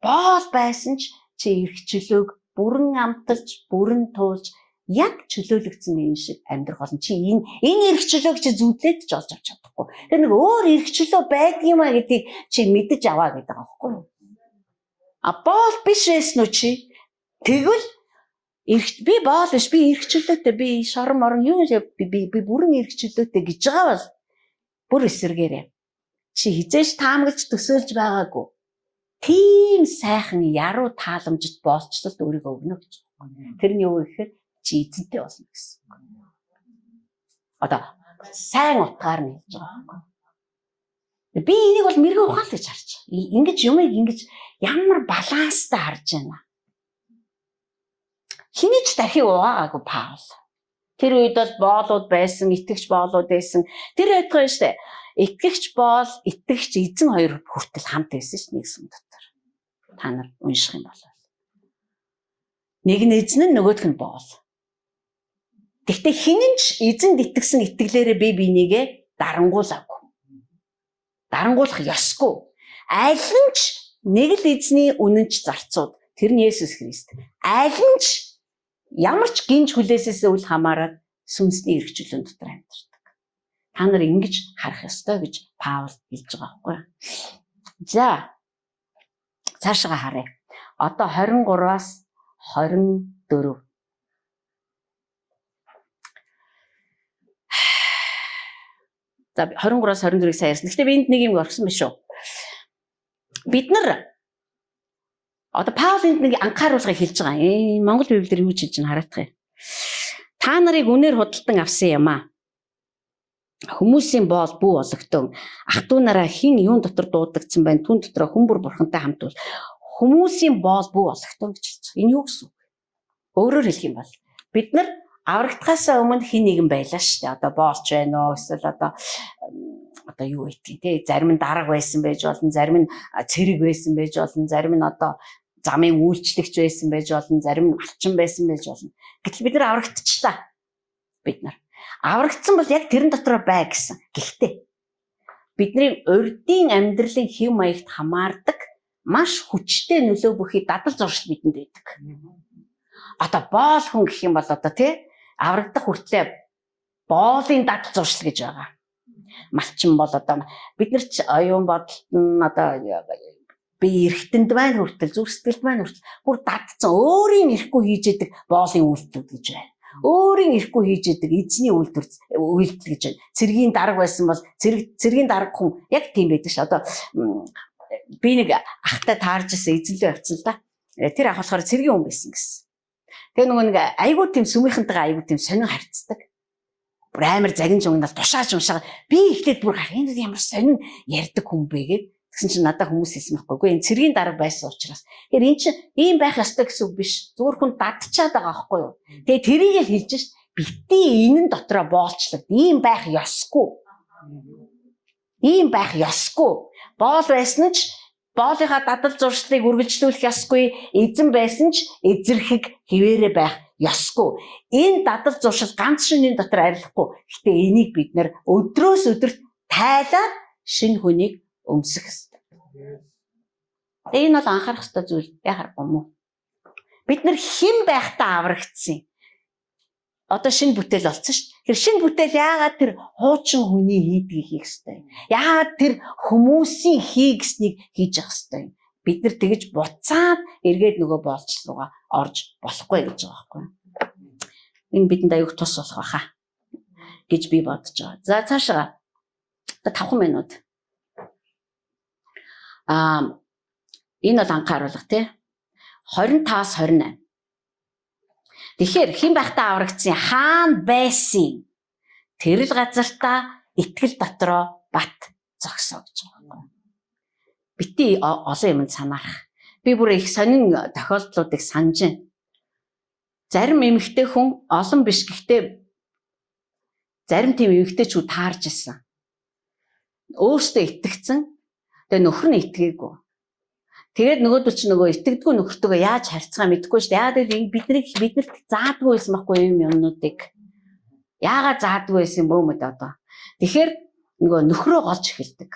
Боол байсан ч чи эрх чөлөөг бүрэн амталж, бүрэн туулж яг чөлөөлөгдсөн юм шиг амьдрах болно. Чи энэ эрх чөлөөг чи зүудлээд ч олж авч чадахгүй. Тэр нэг өөр эрх чөлөө байдаг юм а гэдгийг чи мэдэж аваа гэдэг байгаа байхгүй юу? А боол биш байсан уу чи? Тэгвэл би боол биш, би эрх чөлөөтэй, би шорон морон юу би бүрэн эрх чөлөөтэй гэж байгаа бол бүр эсэргээрээ. Чи хизээш таамаглаж төсөөлж байгаагүй. Тийм сайхан яруу тааламжид боолчлолд өөрийгөө өгнө гэж. Тэр нь юу гэхээр чи эзэнтэй болно гэсэн. Одоо сайн утгаар нь хэлж байгаа. Би энийг бол мэрэгэн ухаал гэж харж байна. Ингэж юмыг ингэж ямар баланстай харж байна. Хинэж дахиг угаагаагүй Паул. Тэр үед бол боолууд байсан, итгэгч боолууд байсан. Тэр байтугай штэ. Итгэгч боол, итгэгч эзэн хоёр хүртэл хамт байсан ш нэг сүм дотор. Та нар унших юм бол. Нэг нь эзэн, нөгөөх нь боол. Гэхдээ хинэнч эзэнд итгэсэн итгэлээрээ би бинийгээ дарангуулаагүй. Дарангуулах ёсгүй. Аль нь ч нэг л эзний үнэнч зарцууд. Тэр нь Есүс Христ. Аль нь ч ямар ч гинж хүлээсээс үл хамааран сүнсний эрх чөлөөнд дотор амьдардаг. Та нар ингэж харах ёстой гэж Паул хэлж байгаа байхгүй юу? За. Цаашаа харъя. Одоо 23-аас 24. За 23-аас 24-ийг сайн ярьсан. Гэхдээ би энд нэг юм орсон биш үү? Бид нар одоо Паул энд нэг анхааруулгыг хэлж байгаа. Монгол Библиэр юу хэлж байгааг хараадах юм. Та нарыг үнээр худалдан авсан юм аа. Хүмүүсийн боол бүү ологтон ах トゥ нараа хин юун дотор дуудагдсан байна. Түн дотроо хүмүүр бурхантай хамт бол хүмүүсийн боол бүү ологтон гэж хэлж байгаа. Энэ юу гэсэн үг? Өөрөөр хэлэх юм бол бид нар аврагдахаас өмнө хин нэгэн байлаа шүү дээ. Одоо боолч байна уу? Эсвэл одоо юу гэдгийг те зарим нь дарга байсан байж болно, зарим нь цэрэг байсан байж болно, зарим нь одоо замын үйлчлэгч байсан байж болно, зарим нь алчин байсан байж болно. Гэтэл бид нар аврагдчихлаа. Бид нар аврагдсан бол яг тэрэн дотор бай гэсэн. Гэхдээ бидний урдын амьдралын хэв маягт хамаардаг маш хүчтэй нөлөө бүхий дадал зуршил бидэнд байдаг. Одоо боол хүн гэх юм бол одоо тий аврагдах хүртлээр боолын дадал зуршил гэж байгаа. Малчин бол одоо бид нар ч оюун бодолд нь одоо би эргэтэнд байна хүртэл зүрх сэтгэлд байна хүртэл бүр дадсан өөрийн ирэхгүй хийж идэг боолын үйлдэлүүд гэж байна. Өөрийн ирэхгүй хийж идэг эзний үйлдэл гэж байна. Цэргийн дарга байсан бол цэргийн дарга хүн яг тийм байдаг ш. Одоо би нэг ахтай таарж ирсэн эзэлөө явцсан л да. Тэр ах болохоор цэргийн хүн байсан гэсэн. Тэгээ нөгөө нэг айгуу тийм сүмийнхэнтэйгээ айгуу тийм сонин харьцдаг. Бүр амар загин жугнал тушааж уншаа. Би ихлээд бүр энэ ямар сонин ярьдаг хүн бэ гэд Тэгсэн чинь надад хүмүүс хэлсэн байхгүй. Үгүй энэ цэргийн дарга байсан учраас. Тэгэхээр эн чинь ийм байх ёстой гэсэн үг биш. Зүгээр хүн дадчихад байгаа байхгүй юу? Тэгээ тэрийг л хэлж шít. Битгий энэ нь дотроо боолчлог. Ийм байх ёсгүй. Ийм байх ёсгүй. Боол байсан ч боолынхаа дадал зуршлыг үргэлжлүүлэх ёсгүй. Эзэн байсан ч эзэрхэг хിവэрэ байх ёсгүй. Энэ дадал зуршил ганц шинийн дотор арилахгүй. Гэтэ энийг бид нэр өдрөөс өдөрт тайлаад шинэ хүнийг өмсөх ёстой. Энэ бол анхаарах ёстой зүйл. Яхахгүй мүү? Бид нэр хэн байхдаа аврагдсан. Одоо шинэ бүтээл болсон шүү дээ. Тэр шинэ бүтээл яагаад тэр хуучин хүний хийдгийг хийх ёстой юм? Яагаад тэр хүмүүсийн хийгснийг хийж явах ёстой юм? Бид нар тэгж буцаад эргээд нөгөө боолчлол руугаа орж болохгүй гэж байгаа байхгүй юу? Энэ бидэнд аюух тус болох байхаа гэж би бодож байгаа. За цаашаа 5 минут. Энэ бол анхааруулга тий. 25-аас 28. Тэгэхээр хэн байхдаа аврагдсан хаан байсан тэрл газартаа итгэл дотроо бат зогсоо гэж байгаа юм. Бити олон юмд санаарах. Би бүр их сонин тохиолдлуудыг санаж байна. Зарим эмэгтэй хүн олон биш гэхдээ зарим тийм эмэгтэйчүүд таарж ирсэн. Өөртөө итгэцэн. Тэгээ нөхөр нь итгээгүй. Тэгээд нөгөөдөл чи нөгөө итгэдэггүй нөхөртөөгөө яаж харьцгаа мэдэхгүй шүү дээ. Яагаад гэвэл биднэрт заадгүй байсан байхгүй юмнуудыг. Яагаад заадгүй байсан бөөмөд одоо. Тэгэхээр нөгөө нөхрөө голж эхэлдэг.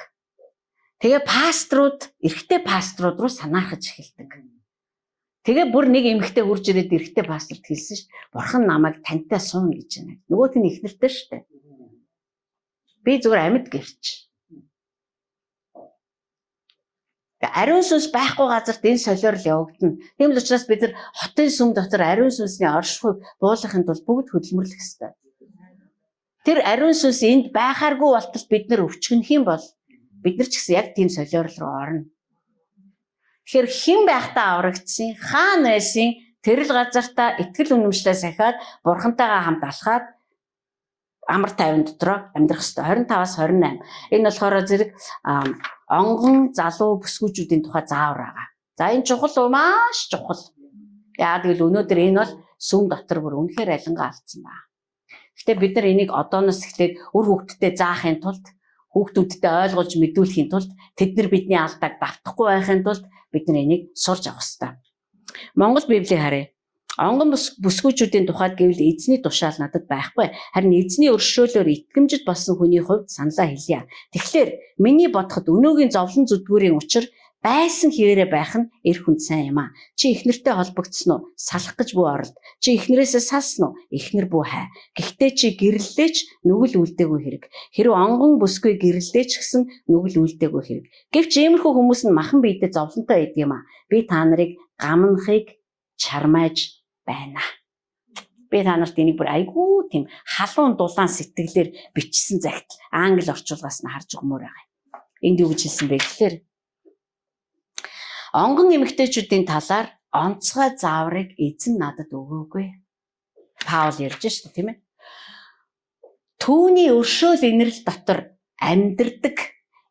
Тэгээ пасторууд, эрэгтэй пасторууд руу санаахаж эхэлдэг. Тэгээ бүр нэг эмэгтэй хурж ирээд эрэгтэй пасторт хэлсэн шүү дээ. Бурхан намайг тантай суuna гэж байна. Нөгөөт нь ихнэртэй шүү дээ. Би зүгээр амьд гэрч. Ариун сүнс байхгүй газарт энэ солиор л явагдана. Тийм л учраас бид нар хотын сүм дотор ариун сүнсний оршихуйг буулгахын тулд бүгд хөдөлмөрлөх ёстой. Тэр ариун сүнс энд байхааргүй болтол бид нар өвчгөнөх юм бол бид нар ч гэсэн яг тийм солиор руу орно. Тэгэхээр хэн байхдаа аврагдсан, хаан байсан, тэрл газартаа итгэл үнэмшлээ сахиад бурхантайгаа хамт алхаад амар тайван дотроо амьдрах ёстой. 25-аас 28. Энэ болохоор зэрэг онгон залуу бүсгүүчүүдийн тухай заавар байгаа. За энэ чухал маш чухал. Яагаад гэвэл өнөөдөр энэ бол сүм дотор бүр үнэхээр алингаа алдсан байна. Гэхдээ бид нар энийг одооноос эхлээд үр хүүхдэдээ заахын тулд, хүүхдүүдтэй ойлгуулж мэдүүлэхийн тулд, тэд нар бидний алдааг давтахгүй байхын тулд бид нар энийг сурч авах ёстой. Монгол Библийг харъя. Онгон бүсгүүчүүдийн тухайд гэвэл эзний тушаал надад байхгүй. Харин эзний өршөөлөөр итгэмжид болсон хүний хувьд саналаа хэлье. Тэгэхээр миний бодоход өнөөгийн зовлон зүдгүүрийн учир байсан хിവэрэ байх нь эр хүнд сайн юм аа. Чи эхнэртэй холбогдсон уу? Салах гэж бүү оролд. Чи эхнэрээсээ салсан уу? Эхнэр бүү хай. Гэхдээ чи гэрлэлээч нүгэл үлдээгүй хэрэг. Хэрвээ онгон бүсгүй гэрлэлээч гэсэн нүгэл үлдээгүй хэрэг. Гэвч иймэрхүү хүмүүс нь махан биедээ зовлонтой байдаг юм аа. Би та нарыг гамнахыг чармааж байна. Би та нарт энийг бүр айгүй тийм халуун дулаан сэтгэлээр бичсэн загтал англи орчуулгаас нь харж өгмөр байгаа. Энд юу гэж хэлсэн бэ гэхээр онгон эмэгтэйчүүдийн талаар онцгой зааврыг эзэн надад өгөөгүй. Паул ярьж шүү дээ, тийм ээ. Түүний өршөөл инэрл дотор амьдардаг,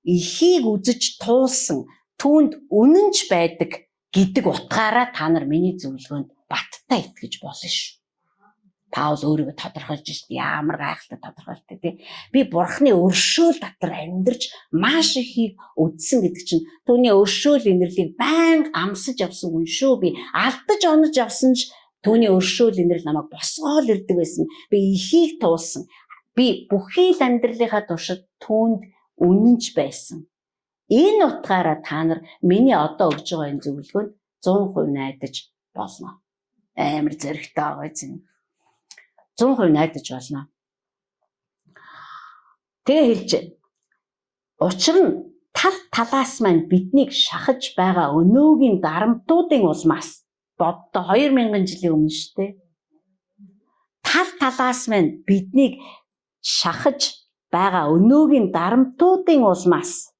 эхийг үзэж туулсан, түүнд үнэнч байдаг гэдэг утгаараа та нар миний зөвлөгөөнд баттай итгэж болно шүү. Паул өөрийгөө тодорхойлж шүү дээ. Ямар гайхалтай тодорхойлтой тий. Би бурхны өршөөл дотор амьдарч маш ихийг үдсэн гэдэг чинь түүний өршөөл инэрлийг байнга амсаж явсан хүн шүү. Би алдаж онож явсан ч түүний өршөөл инэрл намайг босгоол ирдэг байсан. Би ихийг туулсан. Би бүхий л амьдралынхаа туршид түүнд үнэнч байсан. Энэ утгаараа та нар миний одоо өгж байгаа энэ зөвлөгөөнд 100% найдаж болно. Амар зэрэгтэй байгаа юм. 100% найдаж болно. Тэгээ хэлж учир нь тал талаас маань биднийг шахаж байгаа өнөөгийн дарамтуудын улмаас боддоо 2000 жилийн өмнө шүү дээ. Тал талаас маань биднийг шахаж байгаа өнөөгийн дарамтуудын улмаас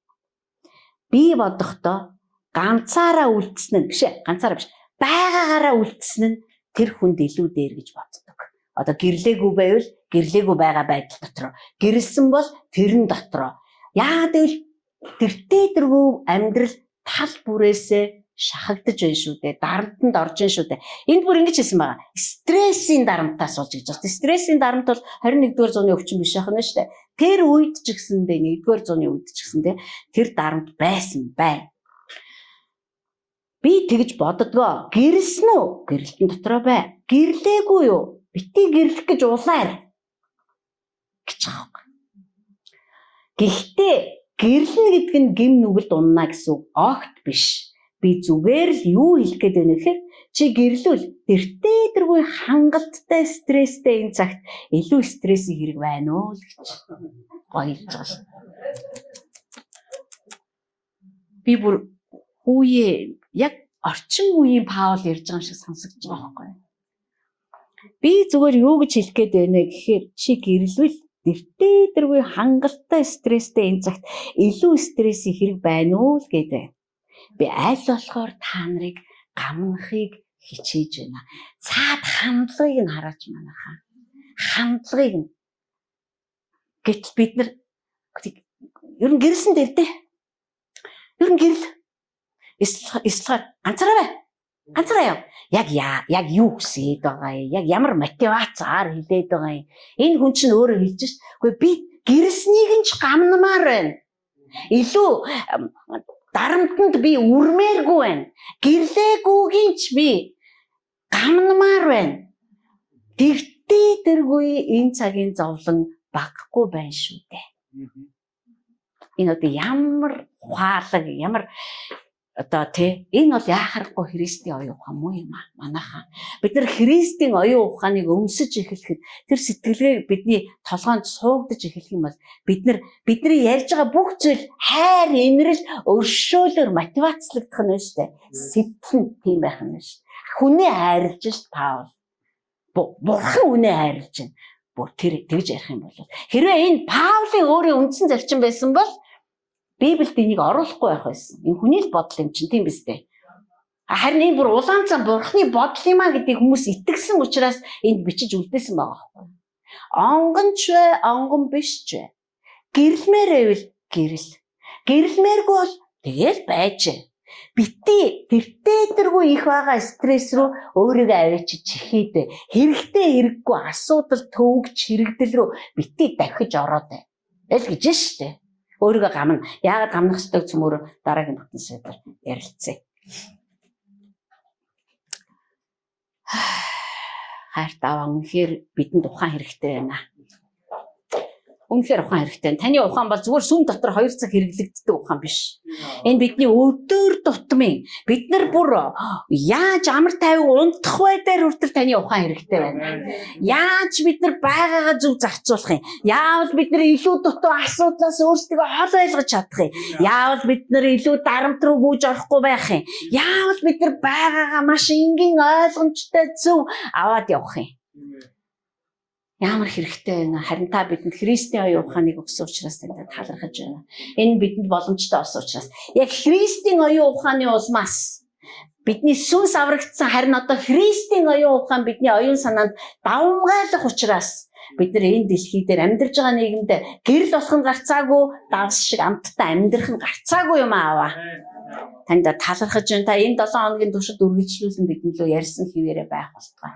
би бодохдоо ганцаараа үлдсэн нь биш ээ, ганцаараа биш. Байгаагаараа үлдсэн нь тэр хүнд илүү дээр гэж боддог. Одоо гэрлээгүй байвал гэрлээгүй байгаа байдал дотор. Гэрэлсэн бол тэрэн дотор. Яагаад гэвэл тэртээдэргүй амьдрал тал бүрээсээ шахагдаж байна шүү дээ. Дарамтанд орж байна шүү дээ. Энд бүр ингэж хэлсэн байгаа. Стрессийн дарамтаас болж гэж байна. Стрессийн дарамт бол 21-р зууны өвчин биш ахна шүү дээ. Тэр үед ч гэсэндээ 1-р зууны үед ч гэсэндээ тэр дарамт байсан байна. Би тэгж боддгоо. Гэрэлсэн үү? Гэрэлтэн дотроо бай. Гэрлээгүй юу? Бити гэрлэх гэж улаар. Гэж байгаа. Гэхдээ гэрлэн гэдэг нь гим нүгэлд унана гэсэн огт биш. Би зүгээр л юу хэлэх гээд байна гэхээр чи гэрлүүл тэртээдэргүй хангалттай стресстэй энэ цагт илүү стрессийн хэрэг байна уу л гэж гоё хэлж байгаа шээ. Би бүр хүүе яг орчин үеийн Паул ярьж байгаа шиг сонсогдож байгаа байхгүй юу? Би зүгээр юу гэж хэлэх гээд байна гэхээр чи гэрлүүл тэртээдэргүй хангалттай стресстэй энэ цагт илүү стрессийн хэрэг байна уу л гэдэг. Би аль болохоор та нарыг гамнахыг хичээж байна. Цаад хандлагыг нь хараач манайхаа. Хандлагыг нь. Гэтэл бид нар ер нь гэрэлсэн дээр дээ. Ер нь гэрэл. Эсвэл ганцаараа. Ганцаараа яа. Яг юу хүсээд байгаа юм? Яг ямар мотивацаар хэлээд байгаа юм? Энэ хүн чинь өөрөө хэлж шít. Гэхдээ би гэрэлснийг нь ч гамнамаар байна. Илүү дарамтанд би үрмээргүй байна. Гэрлээгүйгийн ч би гамнамаар байна. Тэртээдэргүй энэ цагийн зовлон багахгүй байна шүү дээ. Энэ одоо ямар ухаалаг, ямар одоо энэ бол яхахгүй Христийн оюун ухаан муу юм аа манайхаа. Бид нар Христийн оюун ухааныг өмсөж эхлэхэд тэр сэтгэлгээ бидний толгоонд суугдаж эхлэх юм бол бидний ярьж байгаа бүх зүйл хайр, инрэл, өршөөлөөр мотивацлагдах нь шүү дээ. Сэтгэл нь тийм байх нь шүү. Хүнээ хайрлж шүү Паул. Бурхан үнээ хайрлж байна. Бүр тэр тэгж ярих юм бол хэрвээ энэ Паулын өөрийн үндсэн зарчим байсан бол Библиэд энийг оруулахгүй байх байсан. Энэ хүний л бодол юм чинь тийм биз дээ. Харин энэ бүр улаан цан бурхны бодол юм а гэдгийг хүмүүс итгэсэн учраас энд бичиж үлдээсэн байгаа байхгүй. Онгон ч вэ, онгон биш ч вэ. Гэрлмээр байвал гэрэл. Гэрлмээргүй бол тэгэл байж. Бити тэртээдэргүй их байгаа стресс рүү өөрийгөө авчиж чихээд хэрэгтэй хэрэггүй асуудал төвөгч хэрэгдэл рүү бити дахиж ороод бай. Л гэж штэ. Өөрийгөө гамна. Яагаад гамнах ёстой гэсэн өөрөө дараагийн бүтэн сэдвээр ярилцъя. Хайрт аваа үнэхээр бидэнд ухаан хэрэгтэй байна. Үнэхээр ухаан хэрэгтэй. Таны ухаан бол зүгээр сүм дотор 2 цаг хэрэглэгддэг ухаан биш. Энэ бидний өдөр тутмын бид нар бүр яаж амар тайван унтах вэ дээр хүртэл таны ухаан хэрэгтэй байна. Яаж бид нар байгаагаа зөв зарцуулах юм? Яавал бид нар илүү дутуу асуудлаас өөрсдөө хол ойлгож чадах юм? Яавал бид нар илүү дарамт руу гүйж орохгүй байх юм? Яавал бид нар байгаагаа маш энгийн ойлгомжтой зөв аваад явах юм? Ямар хэрэгтэй байна. Харин та бидэнд Христийн оюун ухааныг өгсөн учраас танд талархаж байна. Энэ бидэнд боломжтой болсон учраас яг Христийн оюун ухааны улмаас бидний сүнс аврагдсан харин одоо Христийн оюун ухаан бидний оюун санаанд давмгайлах учраас бид нар энэ дэлхий дээр амьдарч байгаа нийгэмд гэрэл болох нь гарцаагүй, давс шиг амттай амьдрах нь гарцаагүй юм ааваа. Танд талархаж байна. Та энэ 7 хоногийн туршид үргэлжлүүлэн бидний лөө ярьсан хിവэрэ байх болтугай.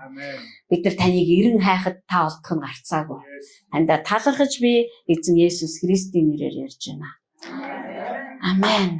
Бид нар таныг эрен хайхад та олдох нь гарцаагүй. Танд талархаж би эзэн Есүс Христийн нэрээр ярьж байна. Амен.